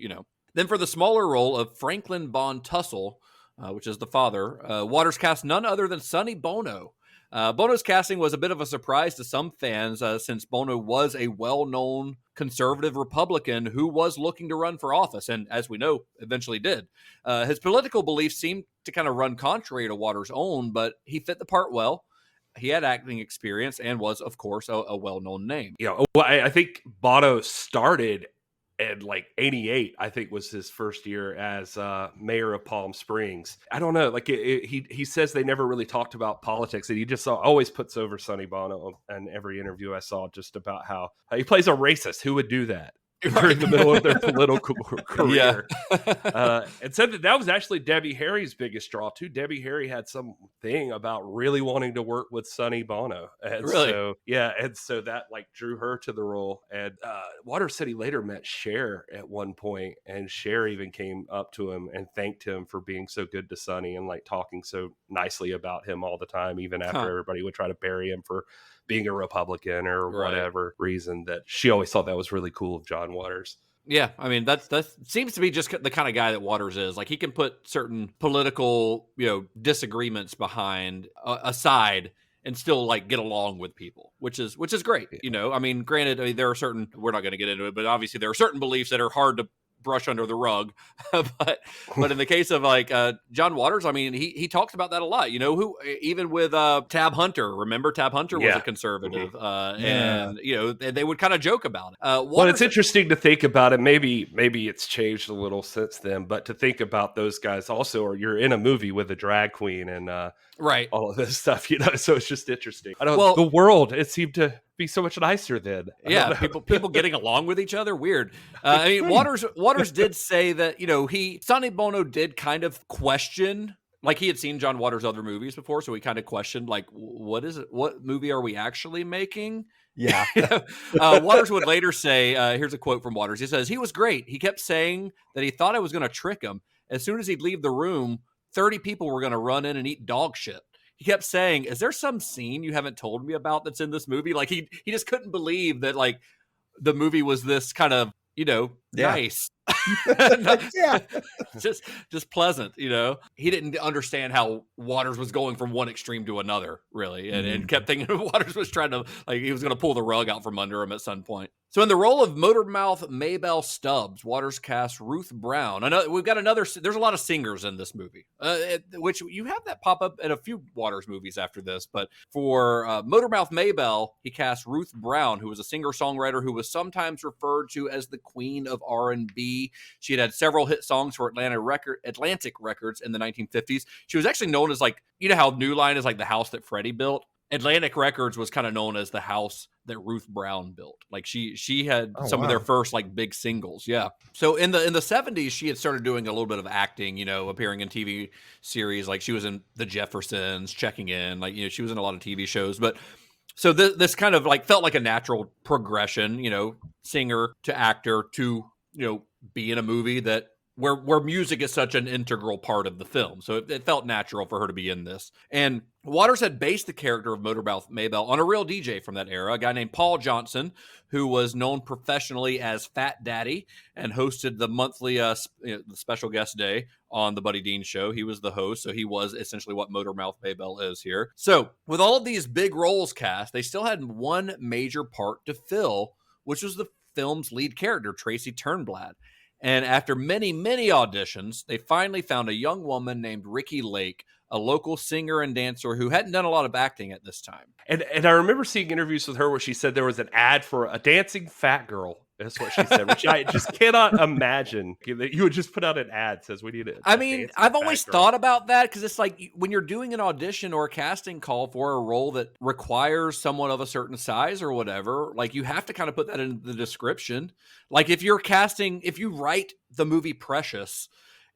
G: Then for the smaller role of Franklin Von Tussle, which is the father, Waters cast none other than Sonny Bono. Bono's casting was a bit of a surprise to some fans since Bono was a well-known conservative Republican who was looking to run for office, and as we know, eventually did. His political beliefs seemed to kind of run contrary to Waters' own, but he fit the part well. He had acting experience and was, of course, a well-known name.
F: I think Bono started in 88, I think was his first year as mayor of Palm Springs. I don't know. He says they never really talked about politics, and he just always puts over Sonny Bono in every interview I saw just about how he plays a racist. Who would do that? Right. In the middle of their political career. And said that was actually Debbie Harry's biggest draw too. Debbie Harry had some thing about really wanting to work with Sonny Bono. And
G: really?
F: So that drew her to the role. And Waters said he later met Cher at one point, and Cher even came up to him and thanked him for being so good to Sonny and talking so nicely about him all the time, even after everybody would try to bury him for being a Republican or whatever reason. That she always thought that was really cool of John Waters.
G: Yeah, I mean that seems to be just the kind of guy that Waters is. He can put certain political, disagreements aside and still get along with people, which is great. I mean, granted, there are certain, we're not going to get into it, but obviously there are certain beliefs that are hard to brush under the rug. but in the case of John Waters, I mean, he talks about that a lot, who even with Tab Hunter, remember Tab Hunter was a conservative, and they would kind of joke about it.
F: Well, it's interesting to think about it. Maybe it's changed a little since then, but to think about those guys also, or you're in a movie with a drag queen and all of this stuff, so it's just interesting. The world, it seemed to be so much nicer then.
G: People getting along with each other. Weird. I mean, Waters did say that, Sonny Bono did kind of question, he had seen John Waters' other movies before. So he kind of questioned, what is it? What movie are we actually making?
H: Yeah.
G: Waters would later say, here's a quote from Waters. He says, he was great. He kept saying that he thought I was going to trick him. As soon as he'd leave the room, 30 people were going to run in and eat dog shit. He kept saying, is there some scene you haven't told me about that's in this movie? He just couldn't believe that the movie was this kind of, nice. just pleasant, He didn't understand how Waters was going from one extreme to another, really, and kept thinking Waters was trying to, he was going to pull the rug out from under him at some point. So in the role of Motormouth Maybelle Stubbs, Waters cast Ruth Brown. I know we've got there's a lot of singers in this movie, which you have that pop up in a few Waters movies after this. But for Motormouth Maybelle, he cast Ruth Brown, who was a singer-songwriter who was sometimes referred to as the queen of R&B. She had several hit songs for Atlantic Records in the 1950s. She was actually known as how New Line is the house that Freddie built. Atlantic Records was kind of known as the house that Ruth Brown built. She had some of their first big singles. Yeah. So in the 70s, she had started doing a little bit of acting, appearing in TV series. She was in The Jeffersons, Checking In, she was in a lot of TV shows. But so this kind of felt like a natural progression, singer to actor to, be in a movie that where music is such an integral part of the film. So it felt natural for her to be in this. And Waters had based the character of Motormouth Maybelle on a real DJ from that era, a guy named Paul Johnson, who was known professionally as Fat Daddy and hosted the monthly the special guest day on the Buddy Dean Show. He was the host, so he was essentially what Motormouth Maybelle is here. So with all of these big roles cast, they still had one major part to fill, which was the film's lead character, Tracy Turnblad. And after many, many auditions, they finally found a young woman named Ricki Lake, a local singer and dancer who hadn't done a lot of acting at this time.
F: And I remember seeing interviews with her where she said there was an ad for a dancing fat girl. That's what she said, which I just cannot imagine that you would just put out an ad that says we need it.
G: I mean, I've always thought about that because it's like when you're doing an audition or a casting call for a role that requires someone of a certain size or whatever, like you have to kind of put that in the description. Like if you write the movie Precious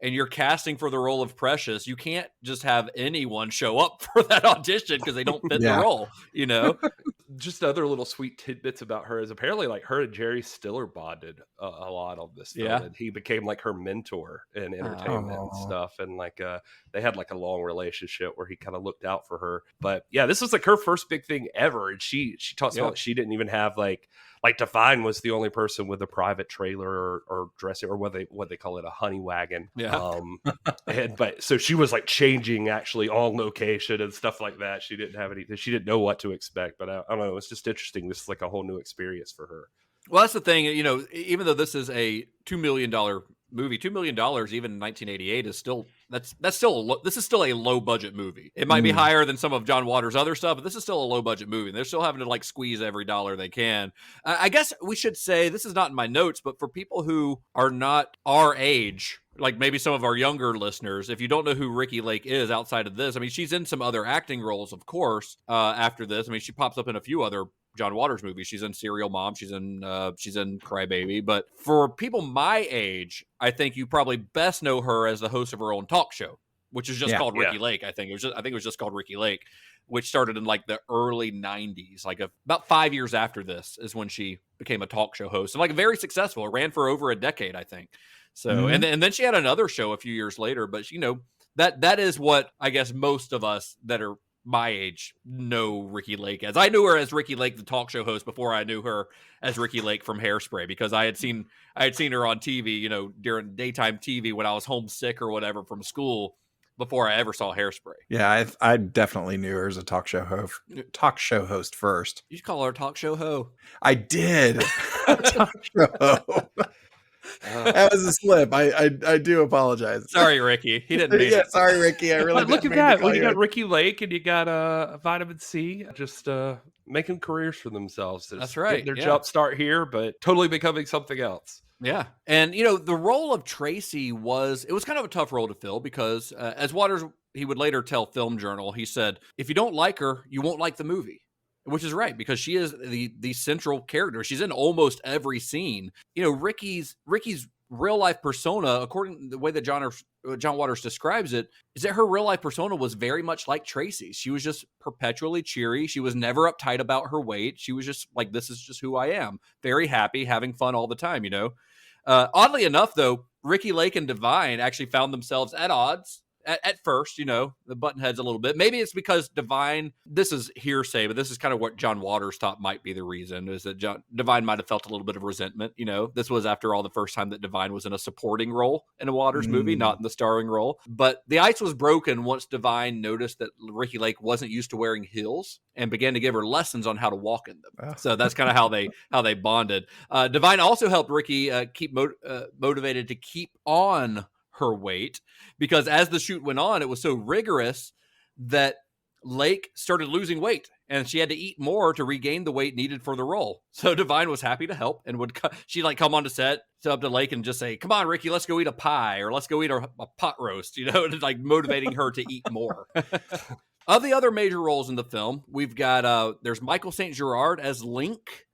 G: and you're casting for the role of Precious, you can't just have anyone show up for that audition because they don't fit the role, you know?
F: Just other little sweet tidbits about her is apparently like her and Jerry Stiller bonded a lot on this film.
G: Yeah.
F: And he became like her mentor in entertainment and stuff. And like they had like a long relationship where he kind of looked out for her. But yeah, this was like her first big thing ever. And she talks about she didn't even have like Divine was the only person with a private trailer or dressing or what they call it, a honey wagon.
G: Yeah.
F: But so she was like changing actually on location and stuff like that. She didn't have anything. She didn't know what to expect, but I don't know. It's just interesting. This is like a whole new experience for her.
G: Well, that's the thing, you know, even though this is a $2 million movie, $2 million even in 1988 is still this is still a low budget movie. It might be higher than some of John Waters' other stuff, but this is still a low budget movie. They're still having to like squeeze every dollar they can. I guess we should say, this is not in my notes, but for people who are not our age, like maybe some of our younger listeners, if you don't know who Ricki Lake is outside of this, I mean, she's in some other acting roles, of course, after this. I mean, she pops up in a few other John Waters movies. She's in Serial Mom. She's in Crybaby. But for people my age, I think you probably best know her as the host of her own talk show, which is just called Ricki Lake. I think it was just called Ricki Lake, which started in like the early 90s. Like about 5 years after this is when she became a talk show host, and like very successful. It ran for over a decade, I think. So and then she had another show a few years later. But you know, that is what I guess most of us that are my age know Ricki Lake as. I knew her as Ricki Lake, the talk show host, before I knew her as Ricki Lake from Hairspray, because I had seen her on TV, you know, during daytime TV when I was homesick or whatever from school, before I ever saw Hairspray.
H: Yeah, I definitely knew her as a talk show host first.
G: You call her a talk show ho.
H: I did. Talk show ho. That was a slip. I do apologize.
G: Sorry, Ricky. He didn't mean it.
H: Sorry, Ricky. I really
F: look at that. When you got Ricki Lake and you got Vitamin C, just making careers for themselves.
G: That's right.
F: Their jump start here, but totally becoming something else.
G: Yeah. And, you know, the role of Tracy was kind of a tough role to fill because as Waters, he would later tell Film Journal, he said, if you don't like her, you won't like the movie. Which is right, because she is the central character. She's in almost every scene. You know, Ricky's real life persona, according to the way that John Waters describes it, is that her real life persona was very much like Tracy's. She was just perpetually cheery. She was never uptight about her weight. She was just like, this is just who I am. Very happy, having fun all the time, you know. Oddly enough, though, Ricki Lake and Divine actually found themselves at odds. At first, you know, the button heads a little bit. Maybe it's because Divine, this is hearsay, but this is kind of what John Waters thought might be the reason, is that Divine might have felt a little bit of resentment. You know, this was, after all, the first time that Divine was in a supporting role in a Waters movie, not in the starring role. But the ice was broken once Divine noticed that Ricki Lake wasn't used to wearing heels and began to give her lessons on how to walk in them. So that's kind of how they bonded. Divine also helped Ricki keep motivated to keep on her weight, because as the shoot went on, it was so rigorous that Lake started losing weight and she had to eat more to regain the weight needed for the role. So Divine was happy to help and she'd like come on to set up to Lake and just say, come on, Ricki, let's go eat a pie, or let's go eat a pot roast, you know, and like motivating her to eat more. Of the other major roles in the film, we've got there's Michael St. Gerard as Link.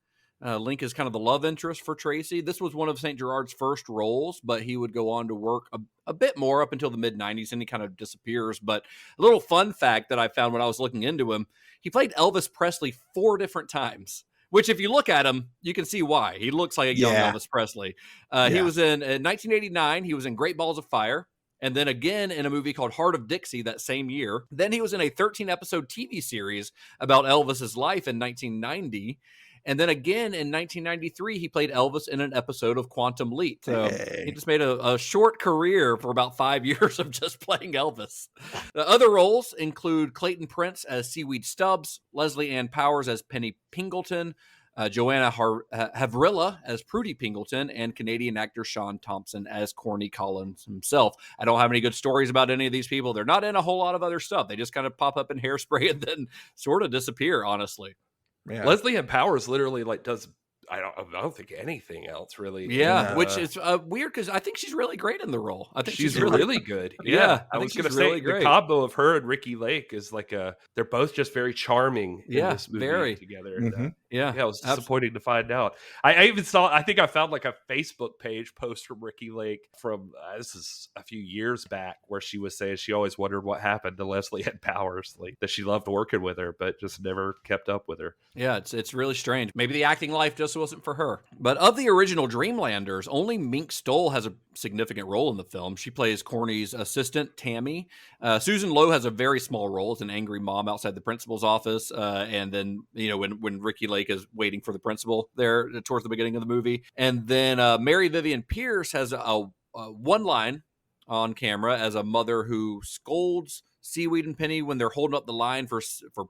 G: Link is kind of the love interest for Tracy. This was one of St. Gerard's first roles, but he would go on to work a bit more up until the mid-90s, and he kind of disappears. But a little fun fact that I found when I was looking into him, he played Elvis Presley 4 different times. Which, if you look at him, you can see why. He looks like a young Elvis Presley. He was in 1989. He was in Great Balls of Fire. And then again in a movie called Heart of Dixie that same year. Then he was in a 13-episode TV series about Elvis's life in 1990. And then again in 1993, he played Elvis in an episode of Quantum Leap. So he just made a short career for about 5 years of just playing Elvis. The other roles include Clayton Prince as Seaweed Stubbs, Leslie Ann Powers as Penny Pingleton, Joanna Havrilla as Prudy Pingleton, and Canadian actor Sean Thompson as Corny Collins himself. I don't have any good stories about any of these people. They're not in a whole lot of other stuff. They just kind of pop up in Hairspray and then sort of disappear, honestly.
F: Yeah. Leslie Ann Powers literally does I don't think anything else really.
G: Yeah, which is weird because I think she's really great in the role. I think
F: she's really good. Yeah, I was going to say the combo of her and Ricki Lake is they're both just very charming in this movie together.
G: Mm-hmm.
F: It was disappointing to find out. I even saw, I think I found a Facebook page post from Ricki Lake from, this is a few years back, where she was saying she always wondered what happened to Leslie Ann Powers, that she loved working with her, but just never kept up with her.
G: Yeah, it's really strange. Maybe the acting life just wasn't for her. But of the original Dreamlanders, only Mink Stoll has a significant role in the film. She plays Corny's assistant, Tammy. Susan Lowe has a very small role as an angry mom outside the principal's office. And then, when Ricki Lake is waiting for the principal there towards the beginning of the movie. And then Mary Vivian Pierce has a one line on camera as a mother who scolds Seaweed and Penny when they're holding up the line for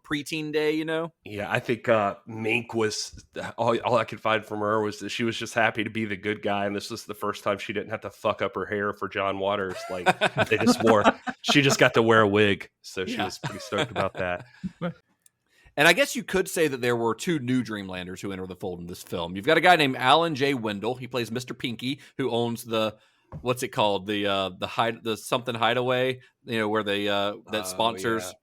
G: preteen day, Yeah,
F: I think Mink was, all I could find from her was that she was just happy to be the good guy, and this was the first time she didn't have to fuck up her hair for John Waters. They just she just got to wear a wig, so she was pretty stoked about that.
G: And I guess you could say that there were two new Dreamlanders who enter the fold in this film. You've got a guy named Alan J. Wendell. He plays Mr. Pinky, who owns the, what's it called? The something hideaway, where they that sponsors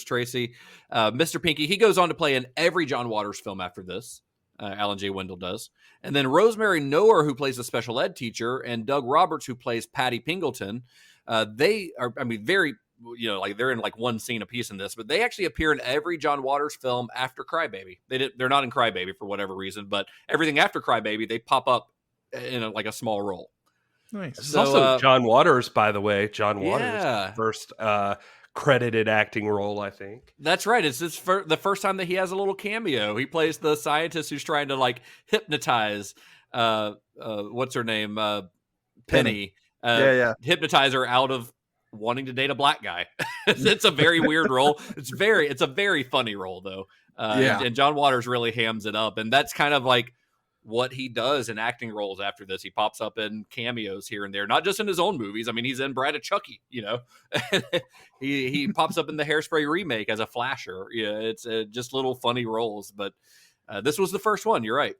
G: Tracy. Mr. Pinky. He goes on to play in every John Waters film after this. Alan J. Wendell does. And then Rosemary Noer, who plays the special ed teacher, and Doug Roberts, who plays Patty Pingleton. They are, very, they're in one scene apiece in this, but they actually appear in every John Waters film after Crybaby. They're not in Crybaby for whatever reason, but everything after Crybaby, they pop up in a small role.
H: Nice.
F: This is also John Waters, by the way. John Waters' first credited acting role, I think.
G: That's right. It's the first time that he has a little cameo. He plays the scientist who's trying to hypnotize what's her name, Penny. Hypnotize her out of wanting to date a black guy. It's a very weird role. It's a very funny role though. And John Waters really hams it up, and that's kind of what he does in acting roles after this. He pops up in cameos here and there, not just in his own movies. I mean, he's in Bride of Chucky, he pops up in the Hairspray remake as a flasher. Yeah, it's just little funny roles, but this was the first one. You're right.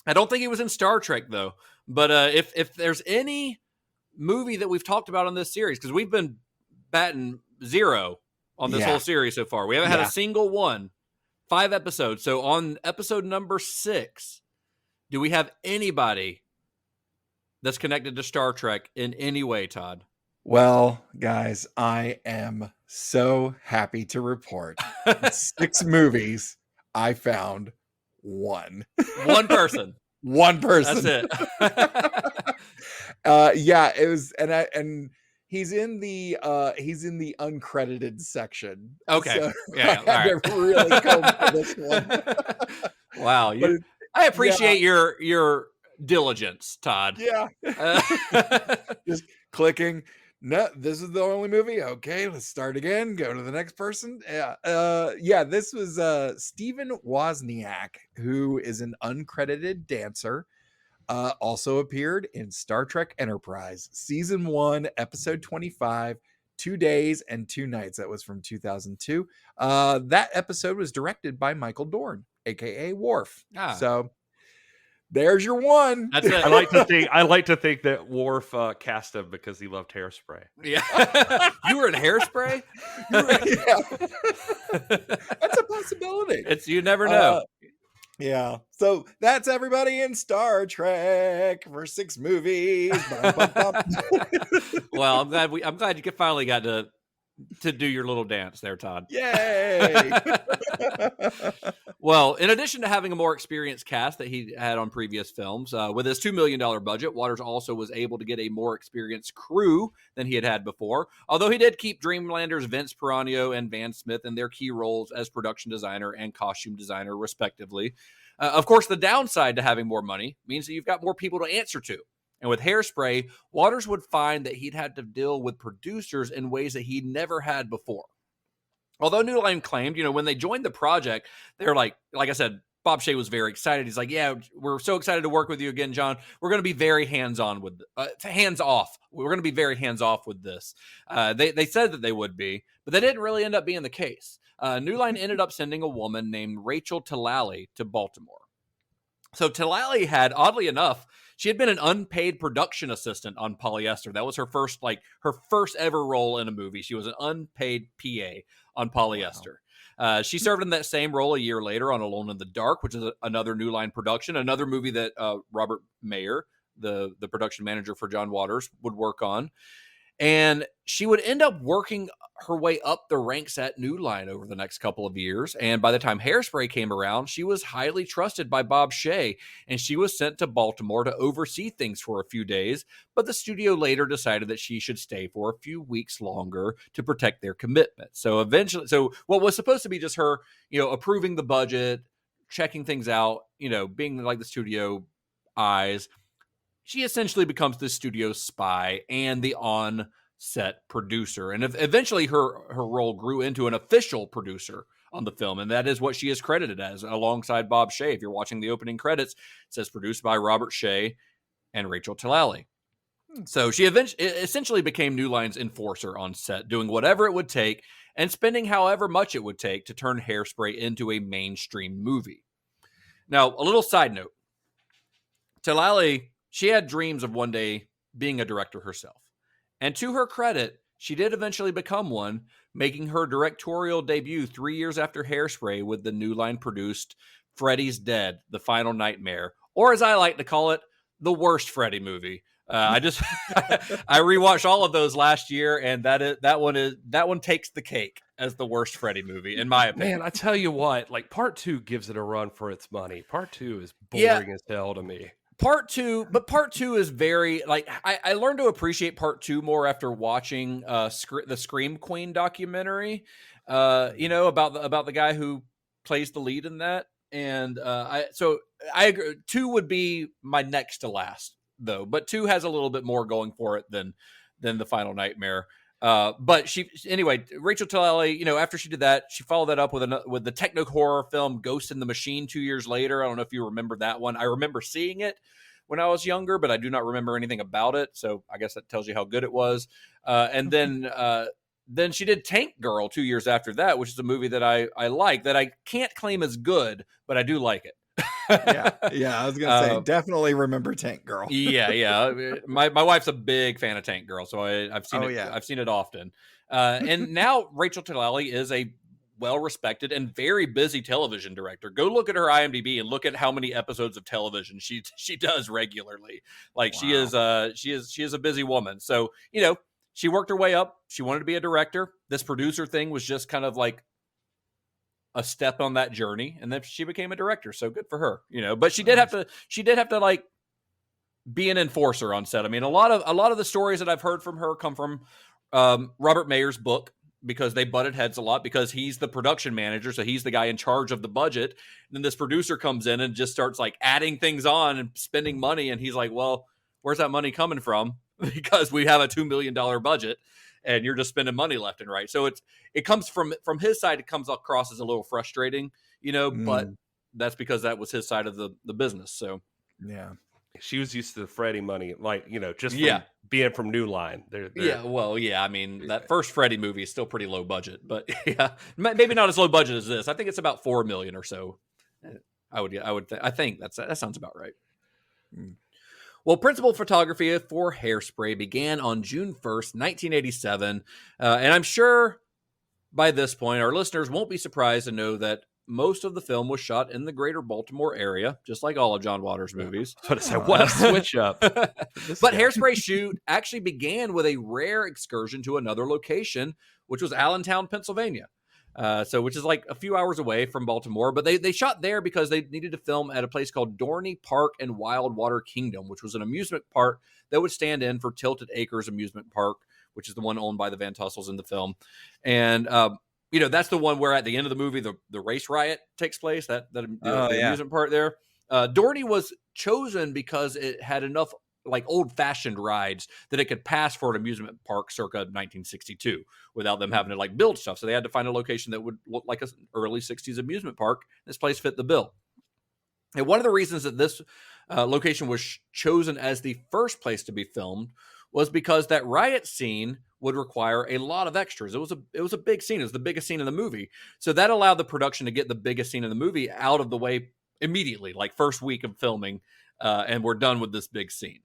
G: I don't think he was in Star Trek though, but if there's any movie that we've talked about on this series, because we've been batting zero on this whole series so far. We haven't had a single one. 5 episodes. So on episode number 6, do we have anybody that's connected to Star Trek in any way, Todd?
H: Well, guys, I am so happy to report 6 movies. I found one.
G: One person.
H: One person.
G: That's
H: it. It was, and he's in the uncredited section.
G: Okay.
H: So
G: Yeah.
H: I had to really go for this one.
G: Wow. I appreciate your diligence, Todd.
H: Yeah. Just clicking. No, this is the only movie. Okay, let's start again. Go to the next person. This was Stephen Wozniak, who is an uncredited dancer. Also appeared in Star Trek Enterprise, Season 1, Episode 25, 2 Days and 2 Nights. That was from 2002. That episode was directed by Michael Dorn, aka Worf. So there's your one.
G: That's it.
F: I like to think that Worf cast him because he loved Hairspray.
G: Yeah. You were in Hairspray?
H: That's a possibility.
G: You never know.
H: Yeah. So that's everybody in Star Trek for 6 movies.
G: Well, I'm glad you finally got to to do your little dance there, Todd.
H: Yay!
G: Well, in addition to having a more experienced cast that he had on previous films, with his $2 million budget, Waters also was able to get a more experienced crew than he had before, although he did keep Dreamlanders Vince Piranio and Van Smith in their key roles as production designer and costume designer, respectively. Of course, the downside to having more money means that you've got more people to answer to. And with Hairspray, Waters would find that he'd had to deal with producers in ways that he never had before. Although New Line claimed, when they joined the project, they're like I said, Bob Shaye was very excited. He's like, yeah, we're so excited to work with you again, John. We're going to be very hands-off. We're going to be very hands-off with this. They said that they would be, but that didn't really end up being the case. New Line ended up sending a woman named Rachel Talalay to Baltimore. So Talalay had, oddly enough, she had been an unpaid production assistant on Polyester. That was her first ever role in a movie. She was an unpaid PA on Polyester. Wow. She served in that same role a year later on Alone in the Dark, which is another New Line production, another movie that Robert Mayer, the production manager for John Waters, would work on. And she would end up working her way up the ranks at New Line over the next couple of years. And by the time Hairspray came around, she was highly trusted by Bob Shaye, and she was sent to Baltimore to oversee things for a few days. But the studio later decided that she should stay for a few weeks longer to protect their commitment. So what was supposed to be just her, approving the budget, checking things out, being like the studio eyes, she essentially becomes the studio spy and the on-set producer. And eventually her role grew into an official producer on the film. And that is what she is credited as alongside Bob Shaye. If you're watching the opening credits, it says produced by Robert Shaye and Rachel Talalay. So she essentially became New Line's enforcer on set, doing whatever it would take and spending however much it would take to turn Hairspray into a mainstream movie. Now, a little side note. Talalay, she had dreams of one day being a director herself. And to her credit, she did eventually become one, making her directorial debut 3 years after Hairspray with the New Line produced Freddy's Dead, The Final Nightmare, or as I like to call it, the worst Freddy movie. I rewatched all of those last year, and that one takes the cake as the worst Freddy movie, in my opinion.
F: Man, I tell you what, part 2 gives it a run for its money. Part 2 is boring as hell to me.
G: Part two is very I learned to appreciate part 2 more after watching the Scream Queen documentary, about the guy who plays the lead in that. And I agree. 2 would be my next to last though, but 2 has a little bit more going for it than The Final Nightmare. But Rachel Talalay, after she did that, she followed that up with the techno horror film Ghost in the Machine 2 years later. I don't know if you remember that one. I remember seeing it when I was younger, but I do not remember anything about it. So I guess that tells you how good it was. And then she did Tank Girl 2 years after that, which is a movie that I like, that I can't claim as good, but I do like it.
H: Yeah. I was gonna say, definitely remember Tank Girl.
G: Yeah. My wife's a big fan of Tank Girl, so I've seen it. Yeah. I've seen it often. And now Rachel Talalay is a well-respected and very busy television director. Go look at her IMDb and look at how many episodes of television she does regularly. Wow. She is a busy woman. So she worked her way up. She wanted to be a director. This producer thing was just kind of like a step on that journey, and then she became a director. So good for her, but she did have to be an enforcer on set. I mean, a lot of the stories that I've heard from her come from Robert Mayer's book, because they butted heads a lot, because he's the production manager. So he's the guy in charge of the budget. And then this producer comes in and just starts adding things on and spending money. And he's like, well, where's that money coming from? Because we have a $2 million budget and you're just spending money left and right. So it comes from his side. It comes across as a little frustrating, but that's because that was his side of the business. So
H: yeah,
F: she was used to the Freddy money, just from being from New Line.
G: I mean, that first Freddy movie is still pretty low budget, but yeah, maybe not as low budget as this. I think it's about $4 million or so. I think that sounds about right. Well, principal photography for Hairspray began on June 1st, 1987. And I'm sure by this point, our listeners won't be surprised to know that most of the film was shot in the greater Baltimore area, just like all of John Waters' movies.
F: But I said, what a switch up.
G: But Hairspray shoot actually began with a rare excursion to another location, which was Allentown, Pennsylvania. Which is like a few hours away from Baltimore, but they shot there because they needed to film at a place called Dorney Park and Wildwater Kingdom, which was an amusement park that would stand in for Tilted Acres Amusement Park, which is the one owned by the Van Tussels in the film. And, that's the one where at the end of the movie, the race riot takes place, the amusement park there. Dorney was chosen because it had enough like old-fashioned rides that it could pass for an amusement park circa 1962 without them having to like build stuff. So they had to find a location that would look like an early 60s amusement park. This place fit the bill. And one of the reasons that this location was chosen as the first place to be filmed was because that riot scene would require a lot of extras. It was a big scene. It was the biggest scene in the movie. So that allowed the production to get the biggest scene in the movie out of the way immediately, like first week of filming, and we're done with this big scene.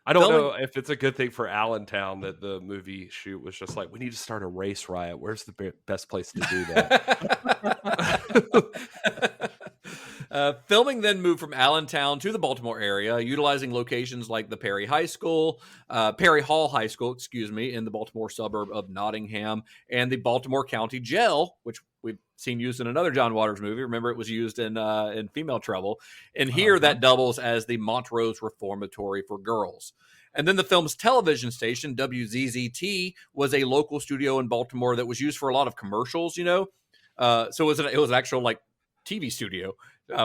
F: I don't know if it's a good thing for Allentown that the movie shoot was just like, we need to start a race riot. Where's the best place to do that?
G: Filming then moved from Allentown to the Baltimore area, utilizing locations like the Perry Hall High School, in the Baltimore suburb of Nottingham, and the Baltimore County Jail, which we've seen used in another John Waters movie. Remember, it was used in Female Trouble. And here that doubles as the Montrose Reformatory for Girls. And then the film's television station, WZZT, was a local studio in Baltimore that was used for a lot of commercials, So it was an actual like TV studio,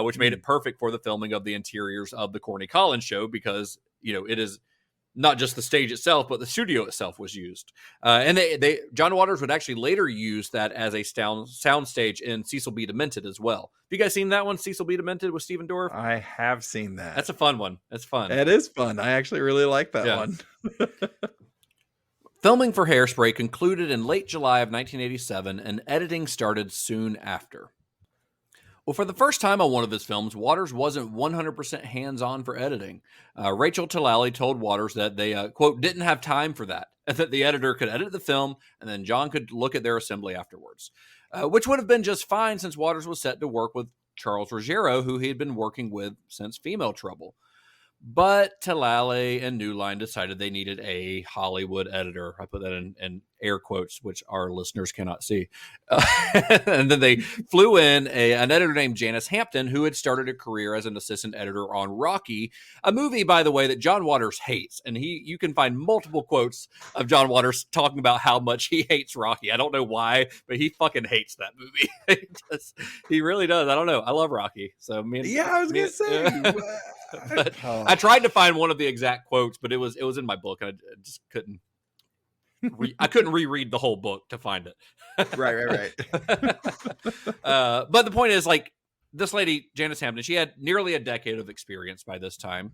G: which made it perfect for the filming of the interiors of the Corny Collins show because, it is not just the stage itself, but the studio itself was used. And John Waters would actually later use that as a sound stage in Cecil B. Demented as well. Have you guys seen that one, Cecil B. Demented with Stephen Dorff?
H: I have seen that.
G: That's a fun one. That's fun.
H: It is fun. I actually really like that one.
G: Filming for Hairspray concluded in late July of 1987, and editing started soon after. Well, for the first time on one of his films, Waters wasn't 100% hands-on for editing. Rachel Talalay told Waters that they, quote, didn't have time for that, and that the editor could edit the film, and then John could look at their assembly afterwards, which would have been just fine since Waters was set to work with Charles Ruggiero, who he had been working with since Female Trouble. But Talalay and New Line decided they needed a Hollywood editor. I put that in air quotes, which our listeners cannot see. And then they flew in an editor named Janice Hampton, who had started a career as an assistant editor on Rocky, a movie, by the way, that John Waters hates. And you can find multiple quotes of John Waters talking about how much he hates Rocky. I don't know why, but he fucking hates that movie. He really does. I don't know. I love Rocky. So
H: I was gonna say.
G: But I tried to find one of the exact quotes, but it was in my book, and I just couldn't. I couldn't reread the whole book to find it.
H: Right.
G: But the point is, like, this lady, Janice Hampton, she had nearly a decade of experience by this time,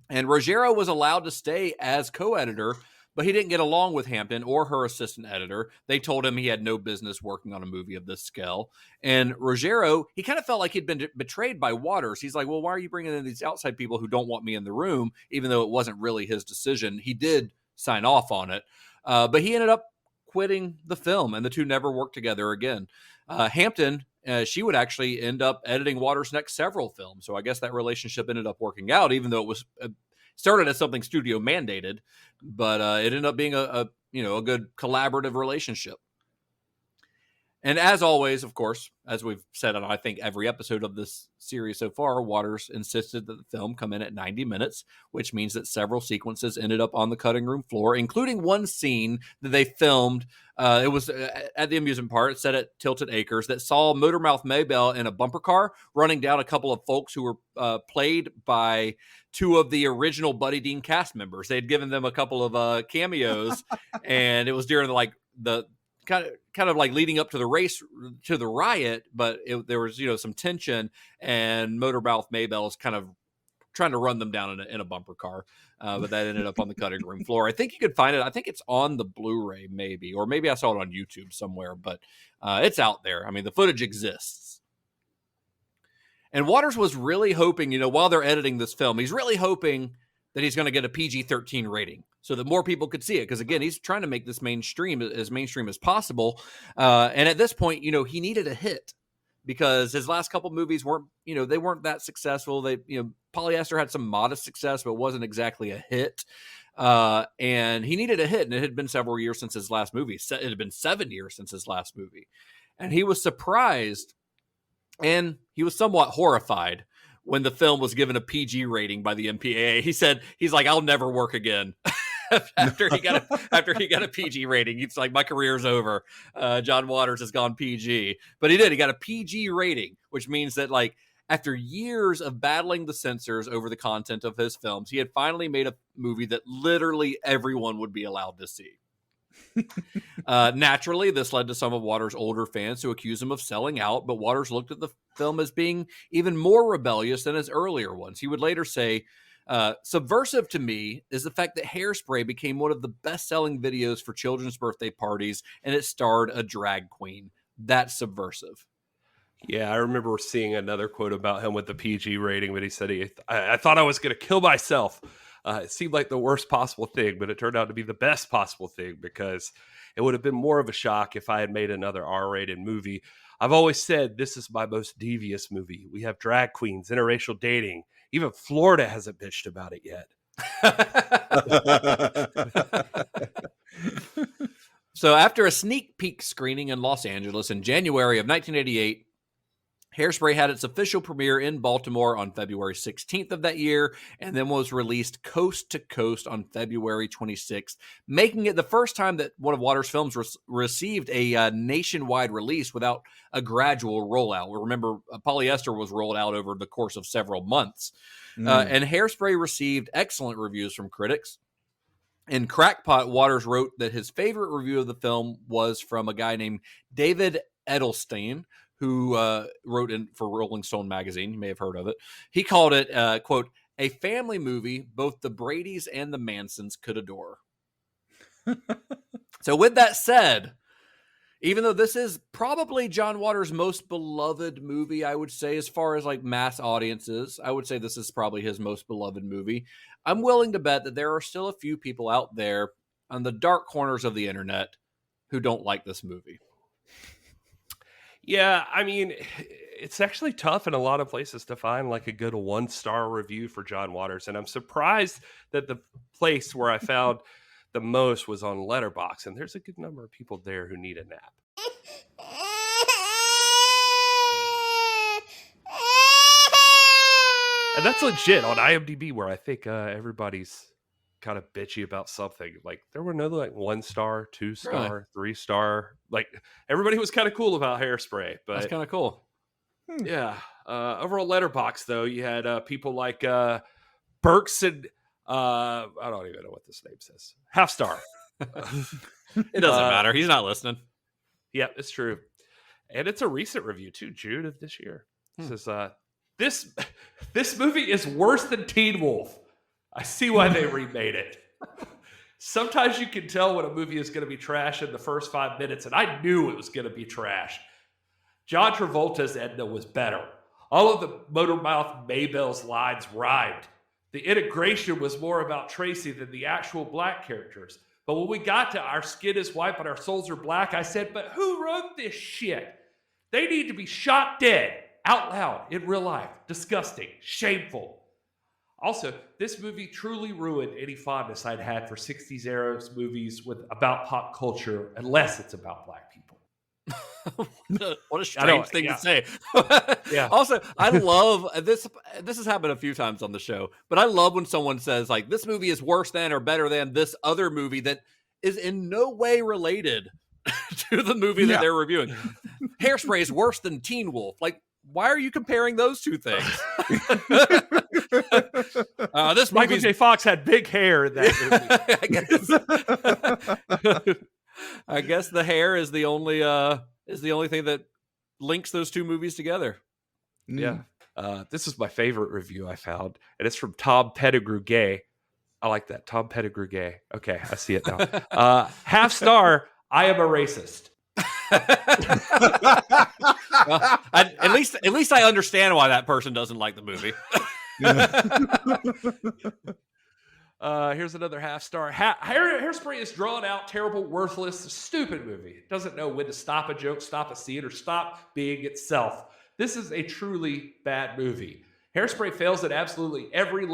G: and Ruggiero was allowed to stay as co-editor, but he didn't get along with Hampton or her assistant editor. They told him he had no business working on a movie of this scale. And Ruggiero, he kind of felt like he'd been betrayed by Waters. He's like, well, why are you bringing in these outside people who don't want me in the room, even though it wasn't really his decision? He did sign off on it. But he ended up quitting the film, and the two never worked together again. Hampton, she would actually end up editing Waters' next several films. So I guess that relationship ended up working out, even though it was started as something studio mandated, but it ended up being a good collaborative relationship. And as always, of course, as we've said on, I think, every episode of this series so far, Waters insisted that the film come in at 90 minutes, which means that several sequences ended up on the cutting room floor, including one scene that they filmed. It was at the amusement park, set at Tilted Acres, that saw Motormouth Maybelle in a bumper car running down a couple of folks who were played by two of the original Buddy Dean cast members. They'd given them a couple of cameos, and it was during the kind of like leading up to the riot, but there was some tension, and Motormouth Maybelle is kind of trying to run them down in a bumper car, but that ended up on the cutting room floor. I think you could find it. I think it's on the Blu-ray, maybe, or maybe I saw it on YouTube somewhere, but it's out there. I mean, the footage exists. And Waters was really hoping, while they're editing this film, he's really hoping that he's going to get a PG-13 rating so that more people could see it. Because again, he's trying to make this mainstream as possible. And at this point, he needed a hit because his last couple movies weren't that successful. Polyester had some modest success, but wasn't exactly a hit. And he needed a hit, and it had been several years since his last movie. It had been 7 years since his last movie. And he was surprised, and he was somewhat horrified when the film was given a PG rating by the MPAA. He's like, I'll never work again. after he got a PG rating. He's like, my career's over. John Waters has gone PG. But he did. He got a PG rating, which means that, like, after years of battling the censors over the content of his films, he had finally made a movie that literally everyone would be allowed to see. Naturally, this led to some of Waters' older fans to accuse him of selling out, but Waters looked at the film as being even more rebellious than his earlier ones. He would later say, subversive to me is the fact that Hairspray became one of the best-selling videos for children's birthday parties, and it starred a drag queen. That's subversive.
F: Yeah, I remember seeing another quote about him with the PG rating, but he said, I thought I was going to kill myself. It seemed like the worst possible thing, but it turned out to be the best possible thing because it would have been more of a shock if I had made another R-rated movie. I've always said this is my most devious movie. We have drag queens, interracial dating. Even Florida hasn't bitched about it yet.
G: So after a sneak peek screening in Los Angeles in January of 1988, Hairspray had its official premiere in Baltimore on February 16th of that year, and then was released coast to coast on February 26th, making it the first time that one of Waters' films received a nationwide release without a gradual rollout. Remember, Polyester was rolled out over the course of several months. And Hairspray received excellent reviews from critics. In Crackpot, Waters wrote that his favorite review of the film was from a guy named David Edelstein, who wrote for Rolling Stone magazine. You may have heard of it. He called it, quote, a family movie both the Bradys and the Mansons could adore. So with that said, even though this is probably John Waters' most beloved movie, I would say, as far as like mass audiences, I would say this is probably his most beloved movie. I'm willing to bet that there are still a few people out there on the dark corners of the internet who don't like this movie.
F: Yeah, I mean, it's actually tough in a lot of places to find like a good 1-star review for John Waters. And I'm surprised that the place where I found the most was on Letterboxd. And there's a good number of people there who need a nap. And that's legit on IMDb, where I think everybody's kind of bitchy about something. Like, there were no like 1-star, 2-star, 3-star. Like, everybody was kind of cool about Hairspray. But
G: that's kind of cool.
F: Yeah. Over on Letterboxd, though, you had people like Burks and I don't even know what this name says. Half star.
G: It doesn't matter. He's not listening.
F: Yeah, it's true. And it's a recent review too, June of this year. It says, this movie is worse than Teen Wolf. I see why they remade it. Sometimes you can tell when a movie is going to be trash in the first 5 minutes, and I knew it was going to be trash. John Travolta's Edna was better. All of the Motormouth Maybell's lines rhymed. The integration was more about Tracy than the actual black characters. But when we got to our skin is white but our souls are black, I said, but who wrote this shit? They need to be shot dead, out loud, in real life. Disgusting, shameful. Also, this movie truly ruined any fondness I'd had for 60s era movies about pop culture, unless it's about black people.
G: What a strange thing to say.
F: Yeah.
G: Also, I love this. This has happened a few times on the show, but I love when someone says like, this movie is worse than or better than this other movie that is in no way related to the movie that they're reviewing. Hairspray is worse than Teen Wolf. Like, why are you comparing those two things? This
F: Michael J. Fox had big hair in that
G: movie. I guess the hair is the only thing that links those two movies together.
F: Yeah. This is my favorite review I found, and it's from Tom Pettigrew Gay. I like that. Tom Pettigrew Gay. Okay, I see it now. Half star, I am a racist.
G: Well, at least I understand why that person doesn't like the movie.
F: Here's another half star. Hairspray is drawn out, terrible, worthless, stupid movie. It doesn't know when to stop a joke, stop a scene, or stop being itself. This is a truly bad movie. Hairspray fails at absolutely every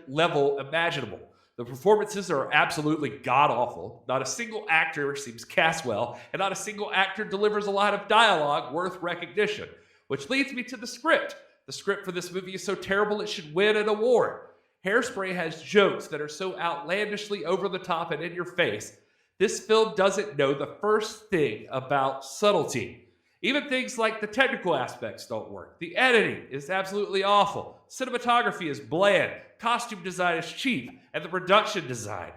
F: level imaginable. The performances are absolutely god-awful. Not a single actor seems cast well, and not a single actor delivers a lot of dialogue worth recognition. Which leads me to the script. The script for this movie is so terrible it should win an award. Hairspray has jokes that are so outlandishly over the top and in your face. This film doesn't know the first thing about subtlety. Even things like the technical aspects don't work. The editing is absolutely awful. Cinematography is bland. Costume design is cheap. And the production design.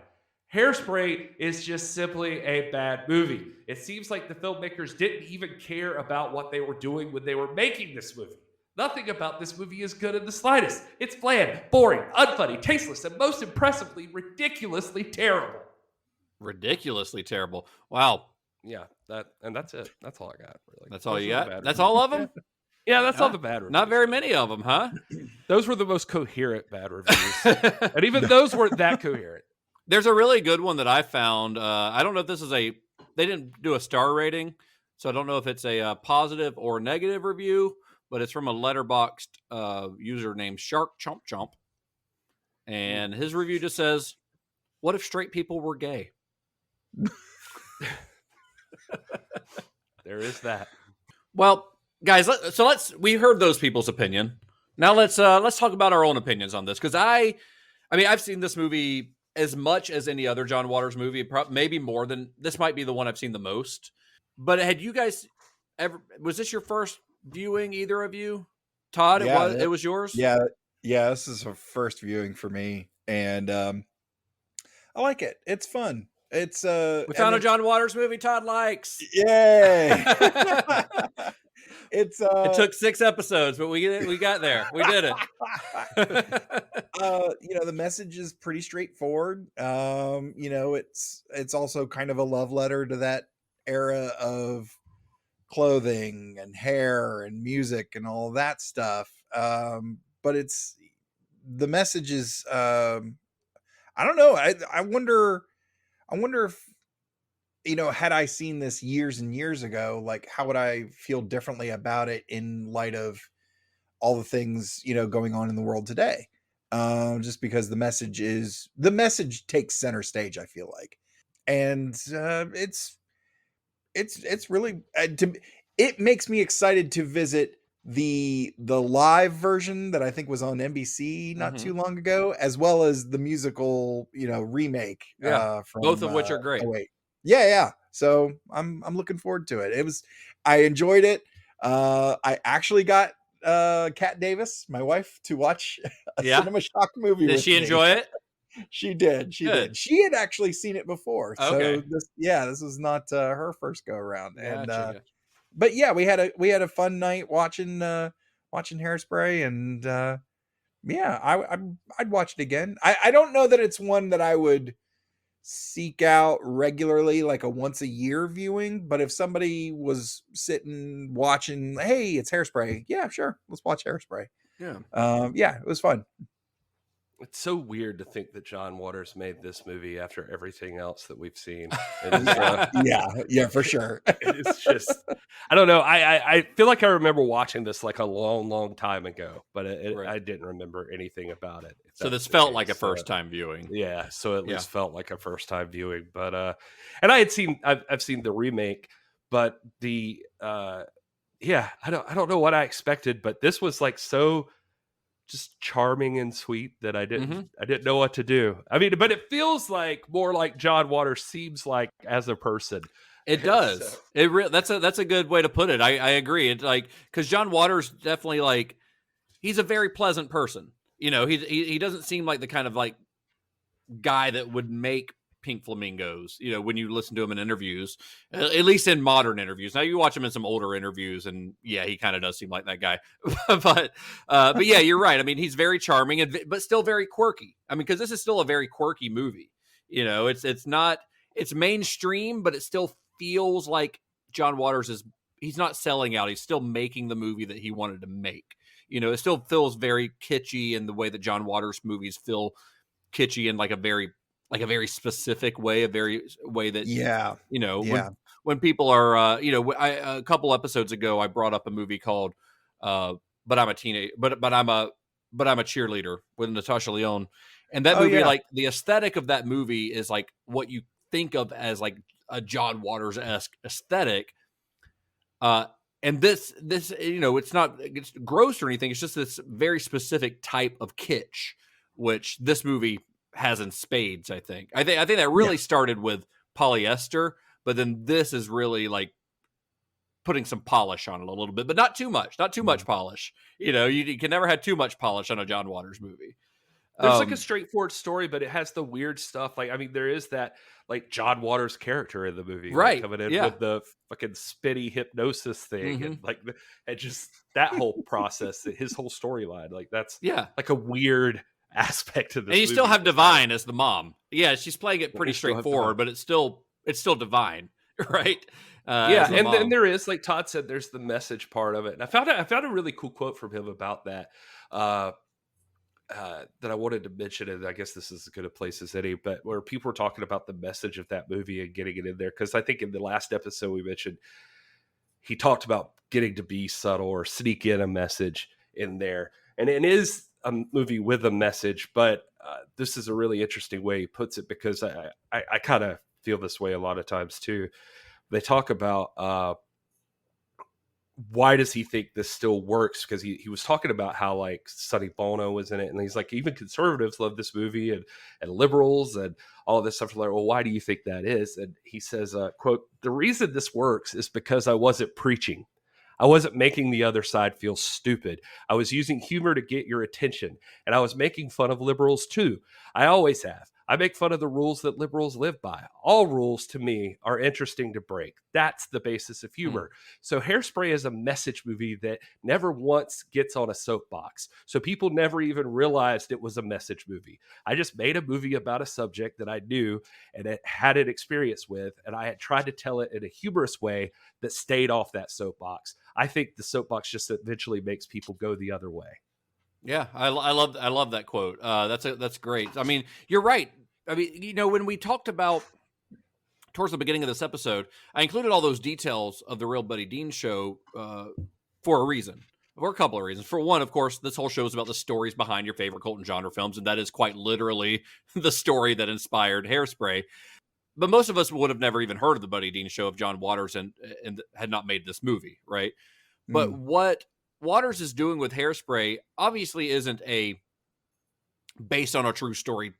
F: Hairspray is just simply a bad movie. It seems like the filmmakers didn't even care about what they were doing when they were making this movie. Nothing about this movie is good in the slightest. It's bland, boring, unfunny, tasteless, and most impressively, ridiculously terrible.
G: Ridiculously terrible. Wow.
F: Yeah, that's it. That's all I got. Really.
G: That's all you got? That's all of them?
F: Yeah, that's all the bad reviews.
G: Not very many of them, huh?
F: Those were the most coherent bad reviews. And even those weren't that coherent.
G: There's a really good one that I found. I don't know if this is they didn't do a star rating, so I don't know if it's a positive or negative review, but it's from a letterboxed user named Shark Chomp Chomp. And his review just says, "What if straight people were gay?"
F: There is that.
G: Well, guys, we heard those people's opinion. Now let's talk about our own opinions on this, because I mean I've seen this movie as much as any other John Waters movie, maybe more than this. Might be the one I've seen the most. But had you guys ever? Was this your first viewing? Either of you, Todd?
H: Yeah,
G: it was yours.
H: Yeah. This is a first viewing for me, and I like it. It's fun. It's
G: we found a John Waters movie Todd likes.
H: Yay! It's
G: it took 6 episodes, but we got there. We did it.
H: The message is pretty straightforward. It's also kind of a love letter to that era of clothing and hair and music and all that stuff. But the message is I don't know. I wonder if, had I seen this years and years ago, like how would I feel differently about it in light of all the things, going on in the world today? Just because the message takes center stage, I feel like. And it's really, it makes me excited to visit the live version that I think was on NBC not too long ago, as well as the musical, remake.
G: Yeah,
H: from,
G: both of which are great.
H: Yeah. So I'm looking forward to it. I enjoyed it. I actually got Kat Davis, my wife, to watch a Cinema Shock movie.
G: Did she enjoy it?
H: She did. She did. She had actually seen it before.
G: Okay.
H: So this was not her first go around. And
G: Gotcha.
H: but yeah, we had a fun night watching Hairspray, and I'd watch it again. I don't know that it's one that I would seek out regularly, like a once a year viewing, but if somebody was sitting watching, hey, it's Hairspray, yeah, sure, let's watch Hairspray. It was fun.
F: It's so weird to think that John Waters made this movie after everything else that we've seen.
H: Yeah, for sure.
F: It's just, I don't know. I feel like I remember watching this like a long, long time ago, but I didn't remember anything about it.
G: So this felt like a first time viewing.
F: Yeah, so at least felt like a first time viewing. But and I've seen the remake, but I don't know what I expected, but this was like so just charming and sweet that I didn't know what to do. I mean, but it feels like more like John Waters seems like as a person.
G: It does. So. That's a good way to put it. I agree. It's like, because John Waters definitely, like, he's a very pleasant person. He doesn't seem like the kind of like guy that would make Pink Flamingos, when you listen to him in interviews, at least in modern interviews. Now you watch him in some older interviews and he kind of does seem like that guy, but yeah, you're right. I mean, he's very charming but still very quirky. I mean, cause this is still a very quirky movie, it's mainstream, but it still feels like John Waters he's not selling out. He's still making the movie that he wanted to make. It still feels very kitschy in the way that John Waters movies feel kitschy in like a very specific way, that when people are a couple episodes ago I brought up a movie called but I'm a teenage but I'm a cheerleader with Natasha Lyonne, and that movie like the aesthetic of that movie is like what you think of as like a John Waters-esque aesthetic. And this it's gross or anything. It's just this very specific type of kitsch, which this movie has in spades. I think that really started with polyester, but then this is really like putting some polish on it a little bit, but not too much. Not too much polish. You can never have too much polish on a John Waters movie.
F: There's like a straightforward story, but it has the weird stuff. Like, I mean, there is that like John Waters character in the movie,
G: right?
F: Coming in with the fucking spitty hypnosis thing, and like, and just that whole process, his whole storyline, like that's like a weird aspect of this.
G: And you still have Divine as the mom. Yeah, she's playing it pretty straightforward, but it's still Divine, right?
F: And then there is, like Todd said, there's the message part of it. And I found a really cool quote from him about that. That I wanted to mention, and I guess this is as good a place as any, but where people were talking about the message of that movie and getting it in there. Because I think in the last episode we mentioned, he talked about getting to be subtle or sneak in a message in there. And it is a movie with a message, but this is a really interesting way he puts it, because I kind of feel this way a lot of times too. They talk about why does he think this still works? Because he was talking about how like Sonny Bono was in it, and he's like, even conservatives love this movie, and liberals and all of this stuff. Like, well, why do you think that is? And he says, quote, "The reason this works is because I wasn't preaching. I wasn't making the other side feel stupid. I was using humor to get your attention, and I was making fun of liberals too. I always have. I make fun of the rules that liberals live by. All rules to me are interesting to break. That's the basis of humor." So Hairspray is a message movie that never once gets on a soapbox. So people never even realized it was a message movie. I just made a movie about a subject that I knew and had an experience with, and I had tried to tell it in a humorous way that stayed off that soapbox. I think the soapbox just eventually makes people go the other way.
G: Yeah, I love that quote. That's great. I mean, you're right. I mean, when we talked about towards the beginning of this episode, I included all those details of the Real Buddy Dean show for a reason, for a couple of reasons. For one, of course, this whole show is about the stories behind your favorite cult and genre films, and that is quite literally the story that inspired Hairspray. But most of us would have never even heard of the Buddy Dean show if John Waters and had not made this movie, right? But what Waters is doing with Hairspray obviously isn't based on a true story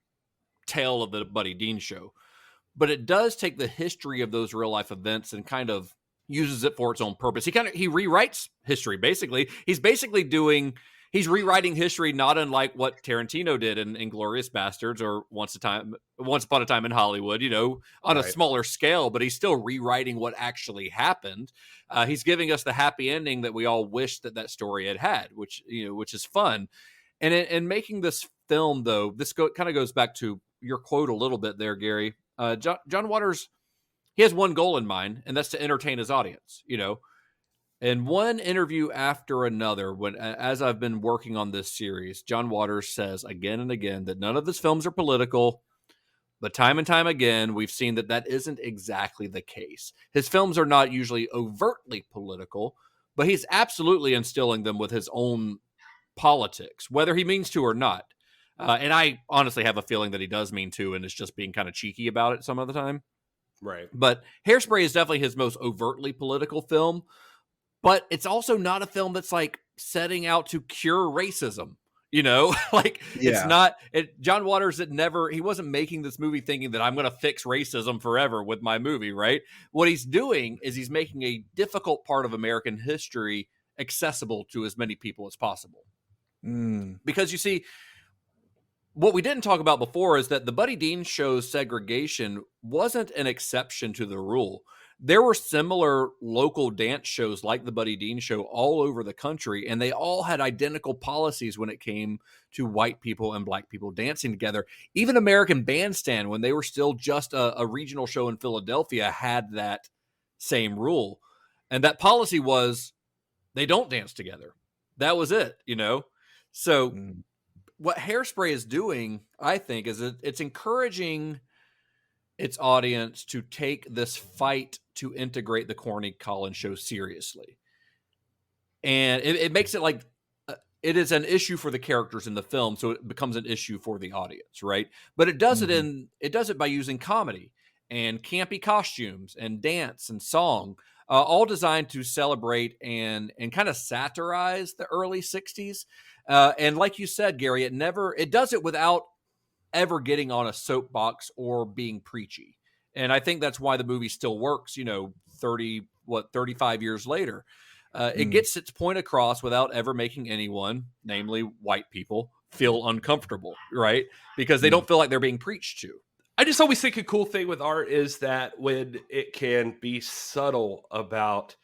G: tale of the Buddy Dean show, but it does take the history of those real life events and kind of uses it for its own purpose. He rewrites history. Basically, he's rewriting history, not unlike what Tarantino did in Inglourious Bastards or Once Upon a Time in Hollywood, on a smaller scale, but he's still rewriting what actually happened. He's giving us the happy ending that we all wish that story had, which is fun. And in making this film, though, this kind of goes back to your quote a little bit there, Gary. John Waters, he has one goal in mind, and that's to entertain his audience, And one interview after another, as I've been working on this series, John Waters says again and again that none of his films are political, but time and time again, we've seen that isn't exactly the case. His films are not usually overtly political, but he's absolutely instilling them with his own politics, whether he means to or not. And I honestly have a feeling that he does mean to, and is just being kind of cheeky about it some of the time.
F: Right.
G: But Hairspray is definitely his most overtly political film. But it's also not a film that's like setting out to cure racism, It's not. John Waters he wasn't making this movie thinking that I'm going to fix racism forever with my movie, right? What he's doing is he's making a difficult part of American history accessible to as many people as possible. Because you see, what we didn't talk about before is that the Buddy Dean show's segregation wasn't an exception to the rule. There were similar local dance shows like the Buddy Dean show all over the country, and they all had identical policies when it came to white people and black people dancing together. Even American Bandstand, when they were still just a regional show in Philadelphia, had that same rule. And that policy was they don't dance together. That was it, So what Hairspray is doing, I think, is it's encouraging its audience to take this fight to integrate the corny Collins show seriously. And it makes it like it is an issue for the characters in the film, so it becomes an issue for the audience, right? But it does it does it by using comedy and campy costumes and dance and song, all designed to celebrate and kind of satirize the early 60s. And like you said, Gary, it does it without ever getting on a soapbox or being preachy. And I think that's why the movie still works, 35 years later. It gets its point across without ever making anyone, namely white people, feel uncomfortable, right? Because they don't feel like they're being preached to.
F: I just always think a cool thing with art is that when it can be subtle about,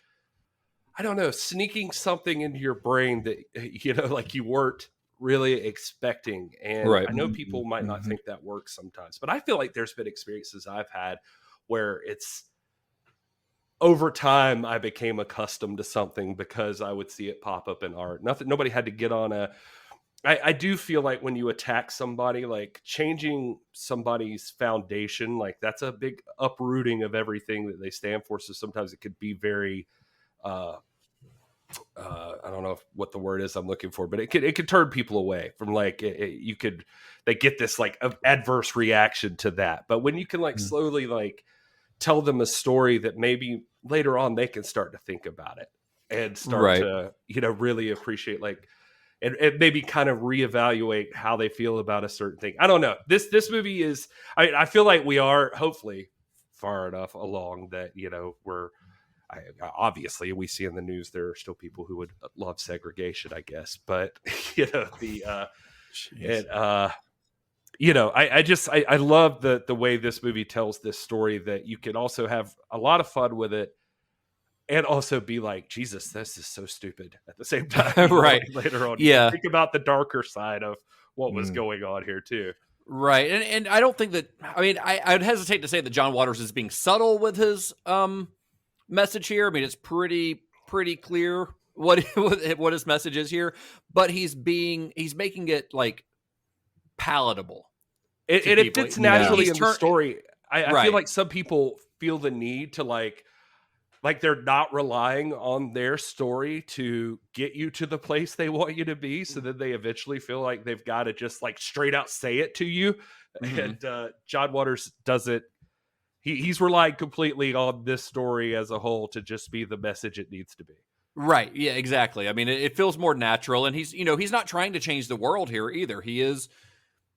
F: I don't know, sneaking something into your brain that, like you weren't really expecting. And
G: right.
F: I know people might not think that works sometimes, but I feel like there's been experiences I've had where it's, over time, I became accustomed to something because I would see it pop up in art. Nobody had to get on I do feel like when you attack somebody, like changing somebody's foundation, like that's a big uprooting of everything that they stand for. So sometimes it could be very, I don't know what the word is I'm looking for, but it could turn people away from like, they get this like adverse reaction to that. But when you can like slowly like tell them a story that maybe later on they can start to think about it and start to, really appreciate like, and maybe kind of reevaluate how they feel about a certain thing. I don't know. This movie is, I feel like we are hopefully far enough along that, obviously we see in the news, there are still people who would love segregation, I guess. But, I love the way this movie tells this story, that you can also have a lot of fun with it and also be like, Jesus, this is so stupid at the same time.
G: Right.
F: Later on.
G: Yeah.
F: Think about the darker side of what was going on here too.
G: Right. And I don't think that, I'd hesitate to say that John Waters is being subtle with his message here. I mean, it's pretty clear what his message is here, but he's making it like palatable.
F: It fits naturally in the story. I feel like some people feel the need to like they're not relying on their story to get you to the place they want you to be. So then they eventually feel like they've got to just like straight out say it to you. And John Waters does it. He's relied completely on this story as a whole to just be the message it needs to be.
G: Right. Yeah, exactly. I mean, it feels more natural, and he's not trying to change the world here either. He is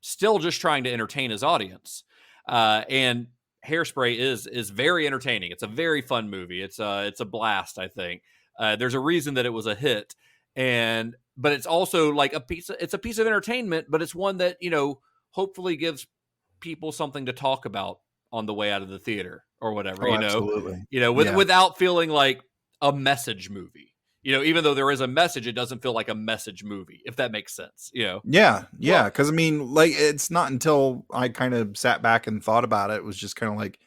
G: still just trying to entertain his audience. And Hairspray is very entertaining. It's a very fun movie. It's a blast, I think. There's a reason that it was a hit, but it's also like it's a piece of entertainment, but it's one that, hopefully gives people something to talk about on the way out of the theater or whatever,
H: Absolutely.
G: Without feeling like a message movie. Even though there is a message, it doesn't feel like a message movie, if that makes sense. Yeah.
H: Because it's not until I kind of sat back and thought about it, was just kind of like,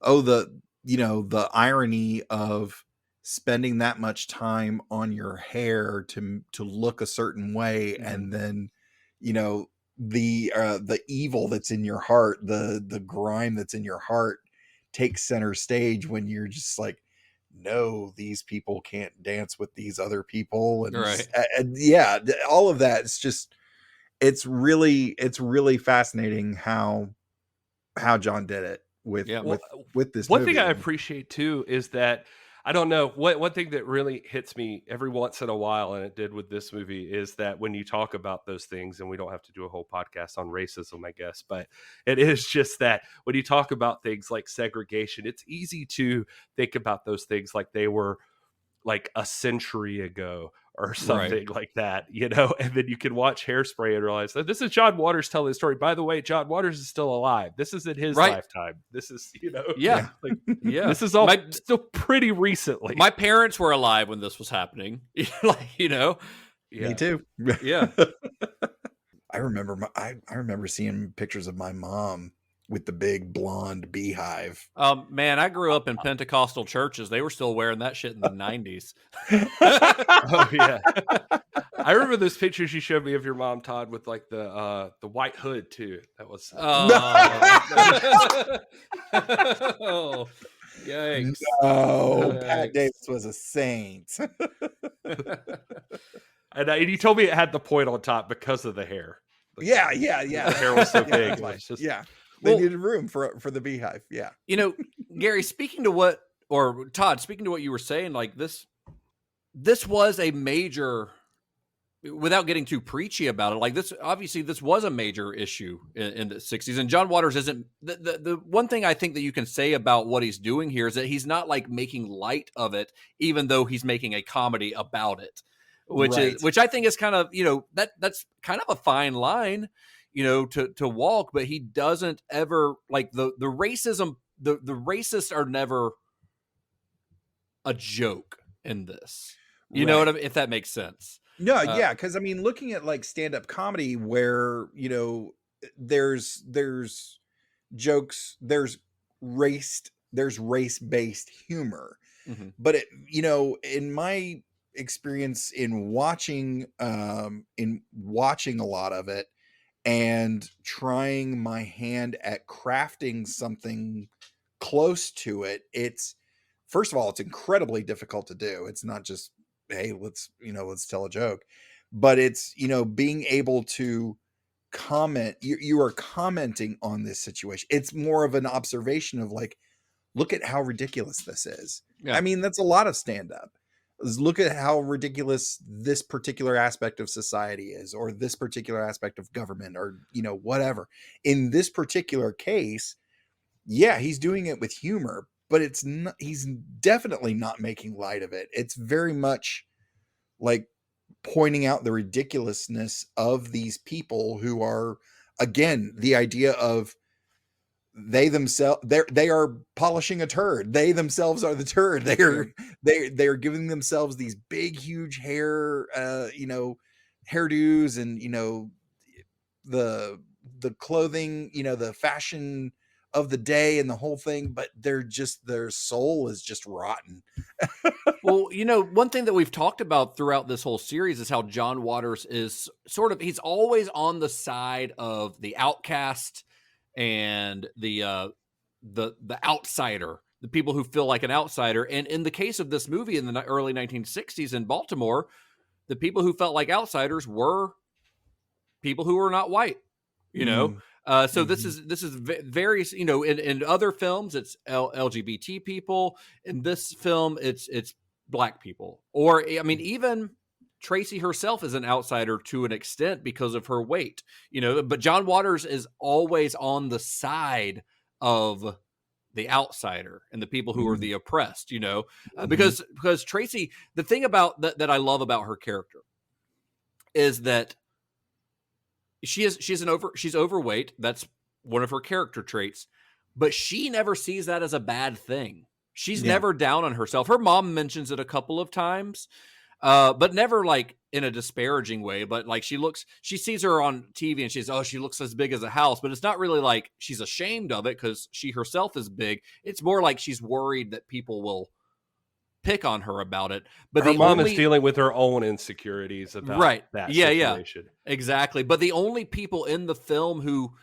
H: the irony of spending that much time on your hair to look a certain way, and then, the evil that's in your heart, the grime that's in your heart takes center stage when you're just like, no, these people can't dance with these other people, and all of that. It's really fascinating how John did it with this
F: one
H: movie.
F: thing I appreciate too is that, I don't know, one thing that really hits me every once in a while, and it did with this movie, is that when you talk about those things, and we don't have to do a whole podcast on racism, I guess, but it is just that when you talk about things like segregation, it's easy to think about those things like they were like a century ago or something like that, and then you can watch Hairspray and realize that this is John Waters telling the story. By the way, John Waters is still alive. This is in his lifetime. This is, this is all still pretty recently.
G: My parents were alive when this was happening.
H: Me too.
G: Yeah.
H: I remember seeing pictures of my mom with the big blonde beehive.
G: Man, I grew up in Pentecostal churches. They were still wearing that shit in the 90s.
F: Oh yeah. I remember those pictures you showed me of your mom, Todd, with like the white hood too. That was
G: oh, yikes.
H: No, Pat Davis was a saint.
F: And you told me it had the point on top because of the hair.
H: Yeah.
F: The hair was so big.
H: Like,
F: It was just,
H: they needed room for the beehive. Yeah.
G: You know, Gary, Todd, speaking to what you were saying, like this was a major, without getting too preachy about it, like this was a major issue in the 60s. And John Waters isn't the one thing I think that you can say about what he's doing here is that he's not like making light of it, even though he's making a comedy about it, which I think is kind of, that's kind of a fine line, to walk, but he doesn't ever like the racism, the racists are never a joke in this. You know what I mean? If that makes sense.
H: No, yeah, because I mean, looking at like stand-up comedy where, there's jokes, there's race-based humor.
G: Mm-hmm.
H: But in my experience in watching a lot of it and trying my hand at crafting something close to it, it's first of all, it's incredibly difficult to do. It's not just, hey, let's tell a joke, but it's, being able to comment. You are commenting on this situation. It's more of an observation of like, look at how ridiculous this is. Yeah. I mean, that's a lot of stand-up. Look at how ridiculous this particular aspect of society is, or this particular aspect of government, or, whatever. In this particular case, yeah, he's doing it with humor, but it's not, he's definitely not making light of it. It's very much like pointing out the ridiculousness of these people who are, again, the idea of they are polishing a turd. They themselves are the turd. They're giving themselves these big, huge hair, hairdos, and, the clothing, the fashion of the day and the whole thing, but their soul is just rotten.
G: Well, one thing that we've talked about throughout this whole series is how John Waters is he's always on the side of the outcast and the outsider, the people who feel like an outsider. And in the case of this movie in the early 1960s in Baltimore, the people who felt like outsiders were people who were not white, So this is various, in other films, it's LGBT people. In this film, it's Black people. Or, I mean, even Tracy herself is an outsider to an extent because of her weight, but John Waters is always on the side of the outsider and the people who are the oppressed, because Tracy, the thing about that I love about her character is that she's overweight. That's one of her character traits, but she never sees that as a bad thing. She's never down on herself. Her mom mentions it a couple of times, but never like in a disparaging way. But like she sees her on TV and she looks as big as a house, but it's not really like she's ashamed of it because she herself is big. It's more like she's worried that people will pick on her about it. But
F: her mom is dealing with her own insecurities about that situation.
G: Exactly. But the only people in the film who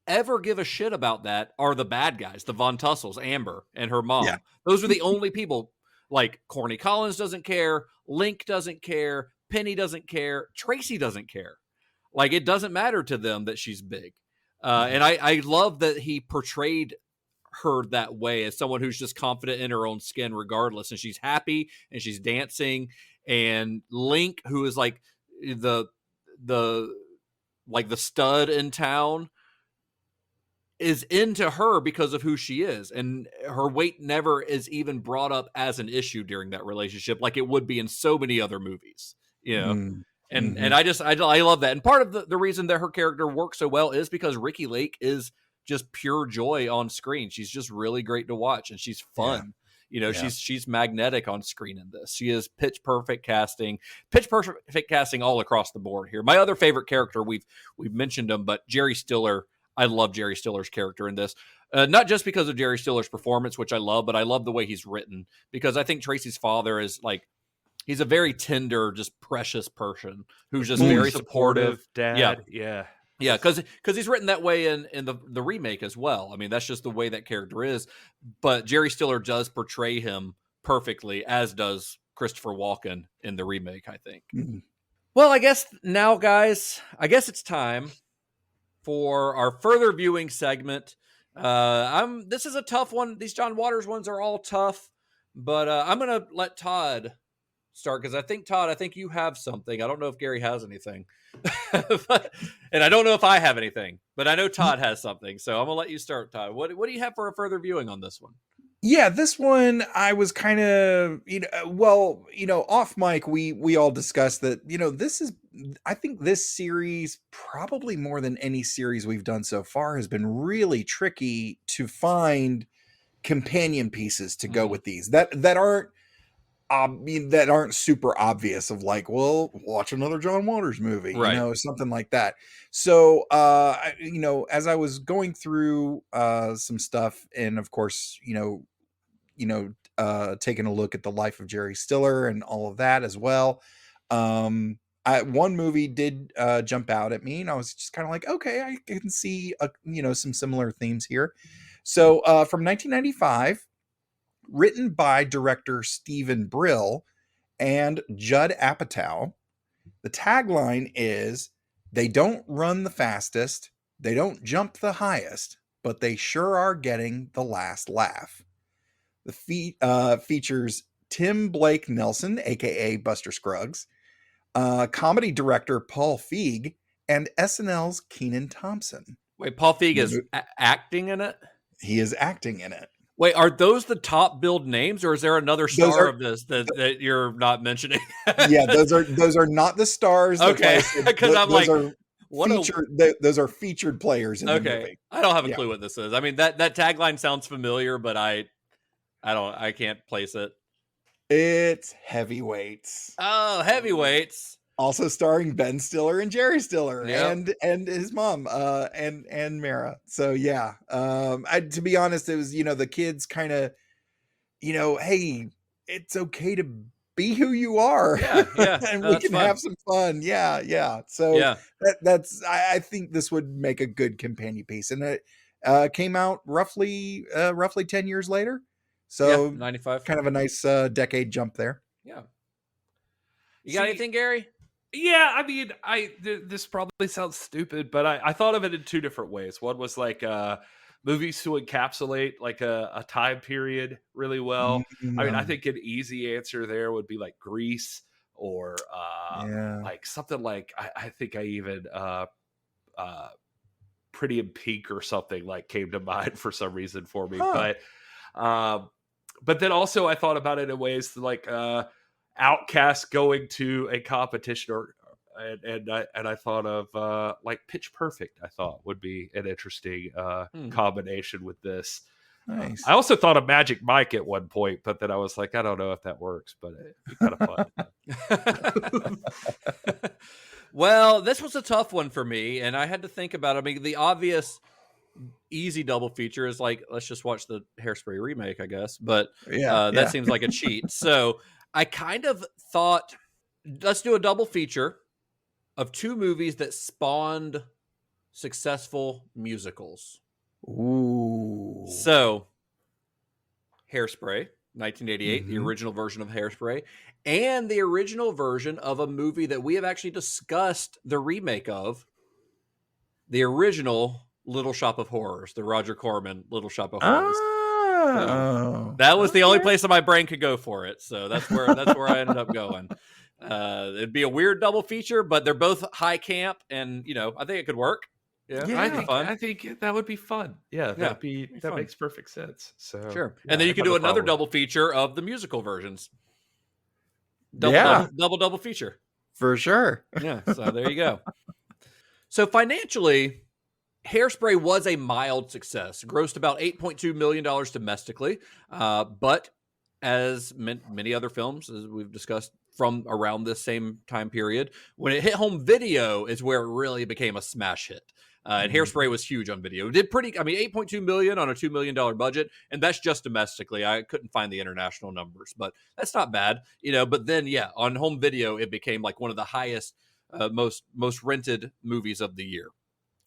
G: ever give a shit about that are the bad guys, the Von Tussles, Amber and her mom. Yeah. Those are the only people. Like Corny Collins doesn't care, Link doesn't care, Penny doesn't care, Tracy doesn't care. Like it doesn't matter to them that she's big. And I love that he portrayed her that way as someone who's just confident in her own skin regardless, and she's happy and she's dancing. And Link, who is like the stud in town, is into her because of who she is, and her weight never is even brought up as an issue during that relationship like it would be in so many other movies, and I love that. And part of the reason that her character works so well is because Ricki Lake is just pure joy on screen. She's just really great to watch, and she's fun. She's magnetic on screen in this. She is pitch perfect casting all across the board here. My other favorite character, we've mentioned him, but Jerry Stiller, I love Jerry Stiller's character in this. Not just because of Jerry Stiller's performance, which I love, but I love the way he's written, because I think Tracy's father is like, he's a very tender, just precious person who's just very supportive
F: dad.
G: Yeah, because he's written that way in the remake as well. I mean, that's just the way that character is. But Jerry Stiller does portray him perfectly, as does Christopher Walken in the remake, I think.
H: Mm-hmm.
G: Well, I guess now, guys, it's time for our further viewing segment. This is a tough one. These John Waters ones are all tough, but I'm going to let Todd start, because I think you have something. I don't know if Gary has anything, and I don't know if I have anything, but I know Todd has something. So I'm going to let you start, Todd. What do you have for a further viewing on this one?
H: Yeah, this one I was kind of, off mic, we all discussed that, I think this series, probably more than any series we've done so far, has been really tricky to find companion pieces to go with these that aren't super obvious, of like, well, watch another John Waters movie,
G: right?
H: Something like that. So, as I was going through some stuff, and of course, taking a look at the life of Jerry Stiller and all of that as well. One movie did jump out at me, and I was just kind of like, okay, I can see some similar themes here. So from 1995, written by director Stephen Brill and Judd Apatow, the tagline is, "They don't run the fastest, they don't jump the highest, but they sure are getting the last laugh." The features Tim Blake Nelson, aka Buster Scruggs, comedy director Paul Feig, and SNL's Kenan Thompson.
G: Wait, Paul Feig is acting in it?
H: He is acting in it.
G: Wait, are those the top billed names, or is there another star of this that you're not mentioning?
H: Yeah, those are not the stars.
G: Okay, because I'm like,
H: those are featured players in the movie.
G: I don't have a clue what this is. I mean, that tagline sounds familiar, but I can't place it.
H: It's Heavyweights.
G: Oh, Heavyweights.
H: Also starring Ben Stiller and Jerry Stiller,
G: yep.
H: and his mom, and Mara. So yeah, to be honest, it was, the kids kind of, hey, it's okay to be who you are.
G: Yeah,
H: and we can have some fun. Yeah. So I think this would make a good companion piece, and it came out roughly 10 years later. So
G: 95,
H: kind of a nice decade jump there.
G: Yeah. You got anything, Gary?
F: Yeah, I mean, this probably sounds stupid, but I thought of it in two different ways. One was like movies to encapsulate like a time period really well.
H: Mm-hmm.
F: I mean, I think an easy answer there would be like Grease, or like something like, I think I even Pretty in Pink or something like came to mind for some reason for me. But then also I thought about it in ways like Outcast going to a competition, and I thought of like Pitch Perfect. I thought would be an interesting combination with this.
H: Nice.
F: I also thought of Magic Mike at one point, but then I was like, I don't know if that works, but it'd be kind of fun.
G: Well, this was a tough one for me, and I had to think about it. I mean, the obvious easy double feature is like, let's just watch the Hairspray remake, I guess. But that seems like a cheat. So I kind of thought, let's do a double feature of two movies that spawned successful musicals.
H: Ooh.
G: So Hairspray, 1988, the original version of Hairspray, and the original version of a movie that we have actually discussed the remake of, the original Little Shop of Horrors, the Roger Corman Little Shop of Horrors. So that was the only place that my brain could go for it. So that's where I ended up going. It'd be a weird double feature, but they're both high camp, and I think it could work. Yeah,
F: I think that would be fun. Yeah, that makes perfect sense. So
G: sure, and then you can do another double feature of the musical versions. Double feature
H: for sure.
G: Yeah, so there you go. So financially, Hairspray was a mild success, grossed about $8.2 million domestically, but as many other films, as we've discussed from around this same time period. When it hit home video is where it really became a smash hit. And Hairspray was huge on video. It did $8.2 million on a $2 million budget, and that's just domestically. I couldn't find the international numbers, but that's not bad, But then, on home video, it became like one of the highest, most rented movies of the year.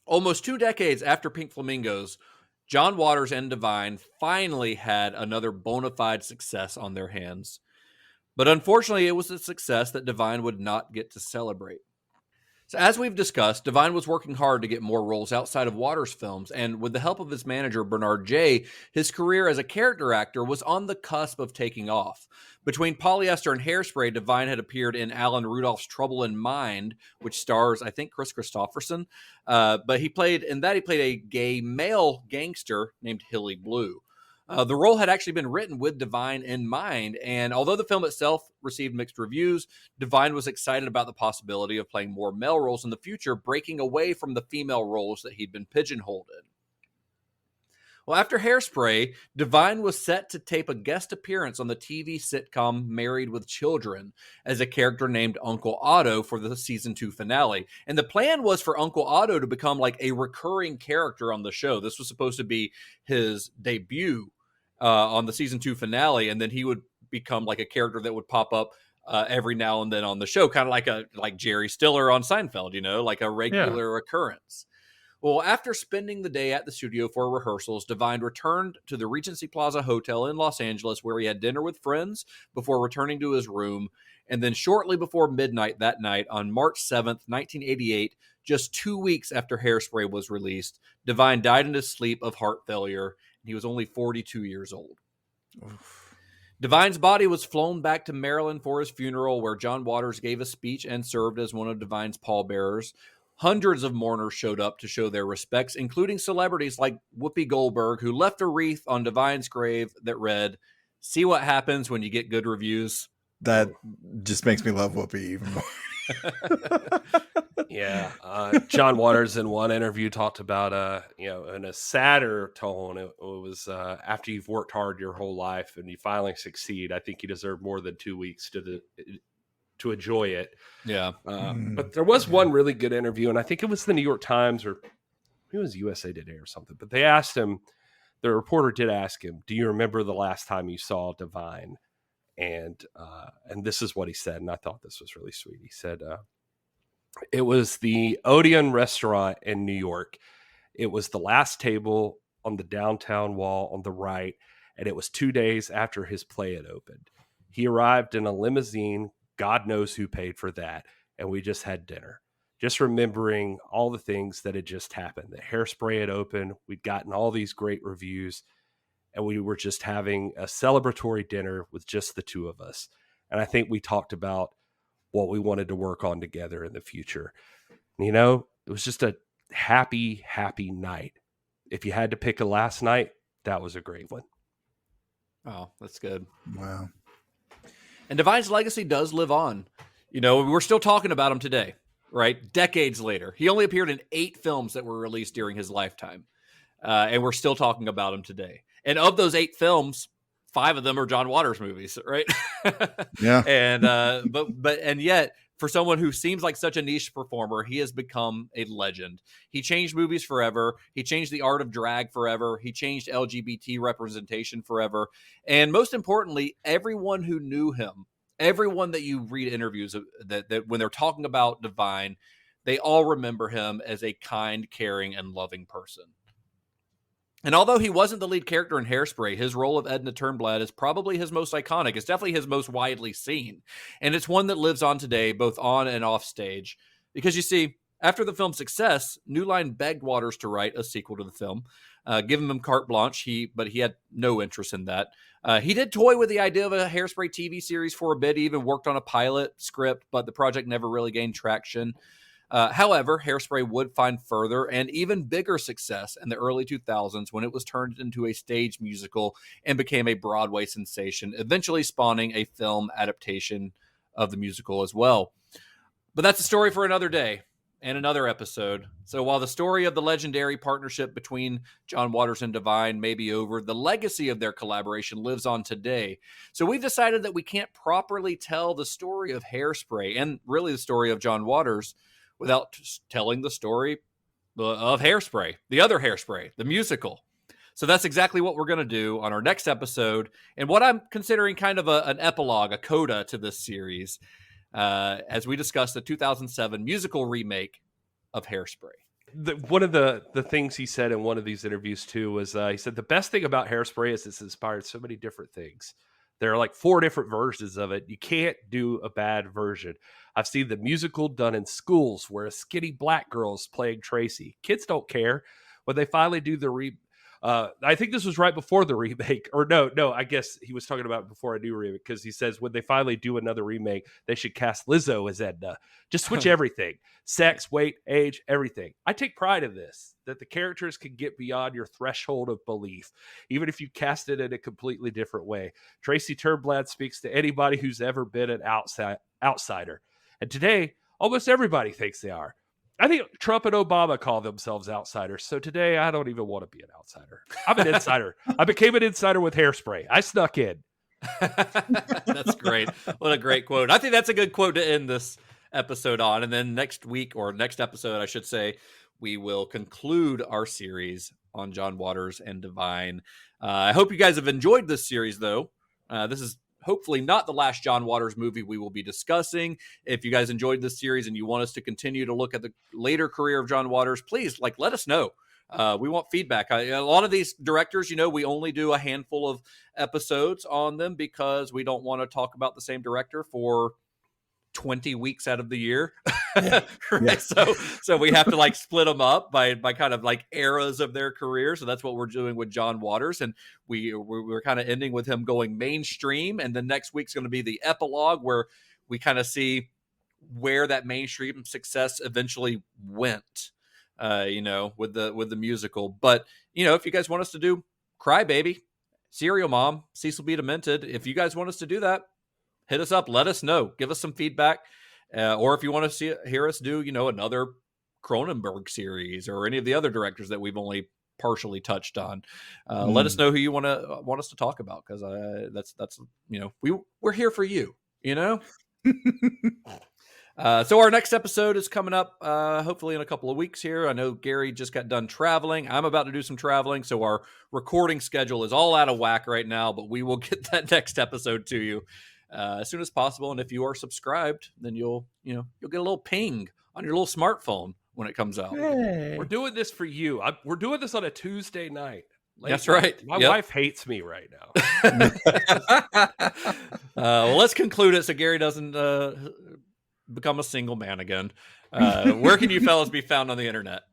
G: Almost 2 decades after Pink Flamingos, John Waters and Divine finally had another bona fide success on their hands. But unfortunately, it was a success that Divine would not get to celebrate. So as we've discussed, Divine was working hard to get more roles outside of Waters' films, and with the help of his manager, Bernard J., his career as a character actor was on the cusp of taking off. Between Polyester and Hairspray, Divine had appeared in Alan Rudolph's Trouble in Mind, which stars, I think, Chris Christopherson, but he played a gay male gangster named Hilly Blue. The role had actually been written with Divine in mind, and although the film itself received mixed reviews, Divine was excited about the possibility of playing more male roles in the future, breaking away from the female roles that he'd been pigeonholed in. Well, after Hairspray, Divine was set to tape a guest appearance on the TV sitcom Married with Children as a character named Uncle Otto for the season 2 finale. And the plan was for Uncle Otto to become like a recurring character on the show. This was supposed to be his debut on the season 2 finale, and then he would become like a character that would pop up every now and then on the show, kind of like Jerry Stiller on Seinfeld, like a regular occurrence. Well, after spending the day at the studio for rehearsals, Divine returned to the Regency Plaza Hotel in Los Angeles, where he had dinner with friends before returning to his room. And then shortly before midnight that night, on March 7th, 1988, just 2 weeks after Hairspray was released, Divine died in his sleep of heart failure. He was only 42 years old. Oof. Divine's body was flown back to Maryland for his funeral, where John Waters gave a speech and served as one of Divine's pallbearers. Hundreds of mourners showed up to show their respects, including celebrities like Whoopi Goldberg, who left a wreath on Divine's grave that read, "See what happens when you get good reviews."
H: That just makes me love Whoopi even more.
F: John Waters in one interview talked about, in a sadder tone, it was after you've worked hard your whole life and you finally succeed, I think you deserve more than 2 weeks to enjoy it.
G: Yeah.
F: But there was one really good interview, and I think it was the New York Times or it was USA Today or something, but they asked him, the reporter did ask him, "Do you remember the last time you saw Divine?" And this is what he said, and I thought this was really sweet. He said, "It was the Odeon restaurant in New York. It was the last table on the downtown wall on the right, and it was 2 days after his play had opened. He arrived in a limousine. God knows who paid for that. And we just had dinner. Just remembering all the things that had just happened. The Hairspray had opened. We'd gotten all these great reviews, and we were just having a celebratory dinner with just the two of us. And I think we talked about what we wanted to work on together in the future. It was just a happy, happy night. If you had to pick a last night, that was a great one."
G: Oh, that's good.
H: Wow.
G: And Divine's legacy does live on. We're still talking about him today, right? Decades later. He only appeared in 8 films that were released during his lifetime. And we're still talking about him today. And of those 8 films, 5 of them are John Waters movies, right?
H: Yeah.
G: And but yet, for someone who seems like such a niche performer, he has become a legend. He changed movies forever. He changed the art of drag forever. He changed LGBT representation forever. And most importantly, everyone who knew him, everyone that you read interviews that when they're talking about Divine, they all remember him as a kind, caring, and loving person. And although he wasn't the lead character in Hairspray, his role of Edna Turnblad is probably his most iconic. It's definitely his most widely seen. And it's one that lives on today, both on and off stage. Because you see, after the film's success, New Line begged Waters to write a sequel to the film, giving him carte blanche, but he had no interest in that. He did toy with the idea of a Hairspray TV series for a bit. He even worked on a pilot script, but the project never really gained traction. However, Hairspray would find further and even bigger success in the early 2000s when it was turned into a stage musical and became a Broadway sensation, eventually spawning a film adaptation of the musical as well. But that's a story for another day. and another episode. So while the story of the legendary partnership between John Waters and Divine may be over, the legacy of their collaboration lives on today. So we've decided that we can't properly tell the story of Hairspray and really the story of John Waters without telling the story of Hairspray, the other Hairspray, the musical. So that's exactly what we're going to do on our next episode, and what I'm considering kind of an epilogue, a coda to this series, as we discuss the 2007 musical remake of Hairspray.
F: One of the things he said in one of these interviews too was he said the best thing about Hairspray is it's inspired so many different things. There are like 4 different versions of it. You can't do a bad version. I've seen the musical done in schools where a skinny black girl is playing Tracy. Kids don't care. When they finally do the I think this was right before the remake, or no, I guess he was talking about before a new remake, because he says when they finally do another remake, they should cast Lizzo as Edna. Just switch everything. Sex, weight, age, everything. I take pride in this, that the characters can get beyond your threshold of belief, even if you cast it in a completely different way. Tracy Turnblad speaks to anybody who's ever been an outsider. And today, almost everybody thinks they are. I think Trump and Obama call themselves outsiders. So today, I don't even want to be an outsider. I'm an insider. I became an insider with Hairspray. I snuck in.
G: That's great. What a great quote. I think that's a good quote to end this episode on. And then next week, or next episode, I should say, we will conclude our series on John Waters and Divine. I hope you guys have enjoyed this series, though. This is hopefully not the last John Waters movie we will be discussing. If you guys enjoyed this series and you want us to continue to look at the later career of John Waters, please let us know. We want feedback. A lot of these directors, we only do a handful of episodes on them because we don't want to talk about the same director for 20 weeks out of the year. Right? Yeah. So we have to split them up by kind of eras of their career. So that's what we're doing with John Waters. And we're kind of ending with him going mainstream. And then next week's going to be the epilogue, where we kind of see where that mainstream success eventually went, with the musical. But, if you guys want us to do Cry Baby, Serial Mom, Cecil B. Demented, if you guys want us to do that, hit us up. Let us know. Give us some feedback. Or if you want to hear us do, another Cronenberg series or any of the other directors that we've only partially touched on, let us know who you want us to talk about, because that's we're here for you. So our next episode is coming up hopefully in a couple of weeks here. I know Gary just got done traveling. I'm about to do some traveling, so our recording schedule is all out of whack right now, but we will get that next episode to you as soon as possible. And if you are subscribed, then you'll get a little ping on your little smartphone when it comes out.
F: Hey. We're doing this for you. We're doing this on a Tuesday night.
G: That's right.
F: My wife hates me right now.
G: Well, let's conclude it so Gary doesn't become a single man again. Where can you fellas be found on the internet?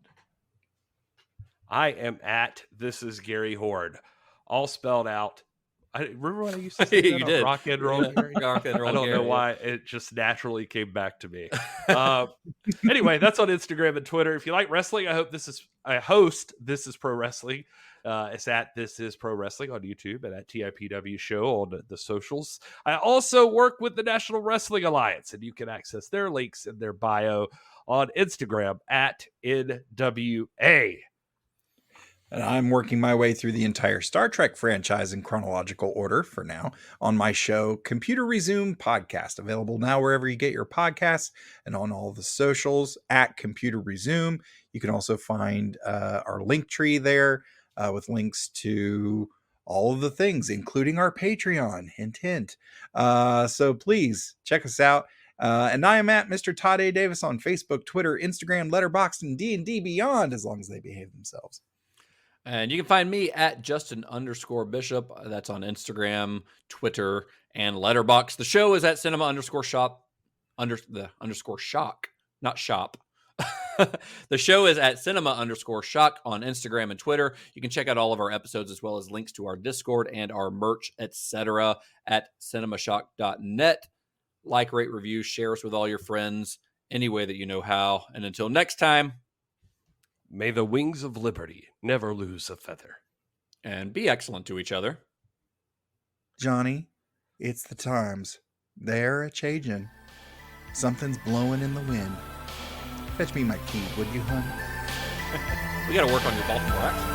F: I am at This Is Gary Horde, all spelled out. I remember when I used to say that
G: you did.
F: Rock and Roll Gary?
G: Rock and Roll
F: I don't
G: Gary.
F: know why it just naturally came back to me. Anyway, that's on Instagram and Twitter. If you like wrestling, I host This Is Pro Wrestling. It's at This Is Pro Wrestling on YouTube and at TIPW Show on the socials. I also work with the National Wrestling Alliance, and you can access their links in their bio on Instagram at NWA.
H: And I'm working my way through the entire Star Trek franchise in chronological order for now on my show, Computer Resume Podcast, available now wherever you get your podcasts and on all the socials at Computer Resume. You can also find our link tree there with links to all of the things, including our Patreon. Hint, hint. So please check us out. And I am at Mr. Todd A. Davis on Facebook, Twitter, Instagram, Letterboxd, and D&D Beyond, as long as they behave themselves.
G: And you can find me at Justin_Bishop. That's on Instagram, Twitter, and Letterboxd. The show is at cinema_shop, _shock, not shop. The show is at cinema_shock on Instagram and Twitter. You can check out all of our episodes as well as links to our Discord and our merch, etc. at cinemashock.net. Like, rate, review, share us with all your friends any way that you know how. And until next time,
F: may the wings of liberty never lose a feather.
G: And be excellent to each other.
H: Johnny, it's the times. They're a-changin'. Something's blowing in the wind. Fetch me my key, would you, hun?
G: We got to work on your Baltimore accent.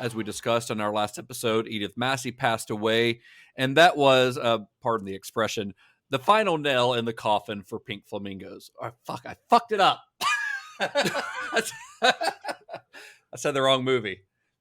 G: As we discussed on our last episode, Edith Massey passed away, and that was, pardon the expression, the final nail in the coffin for Pink Flamingos. Oh, fuck, I fucked it up. I said the wrong movie.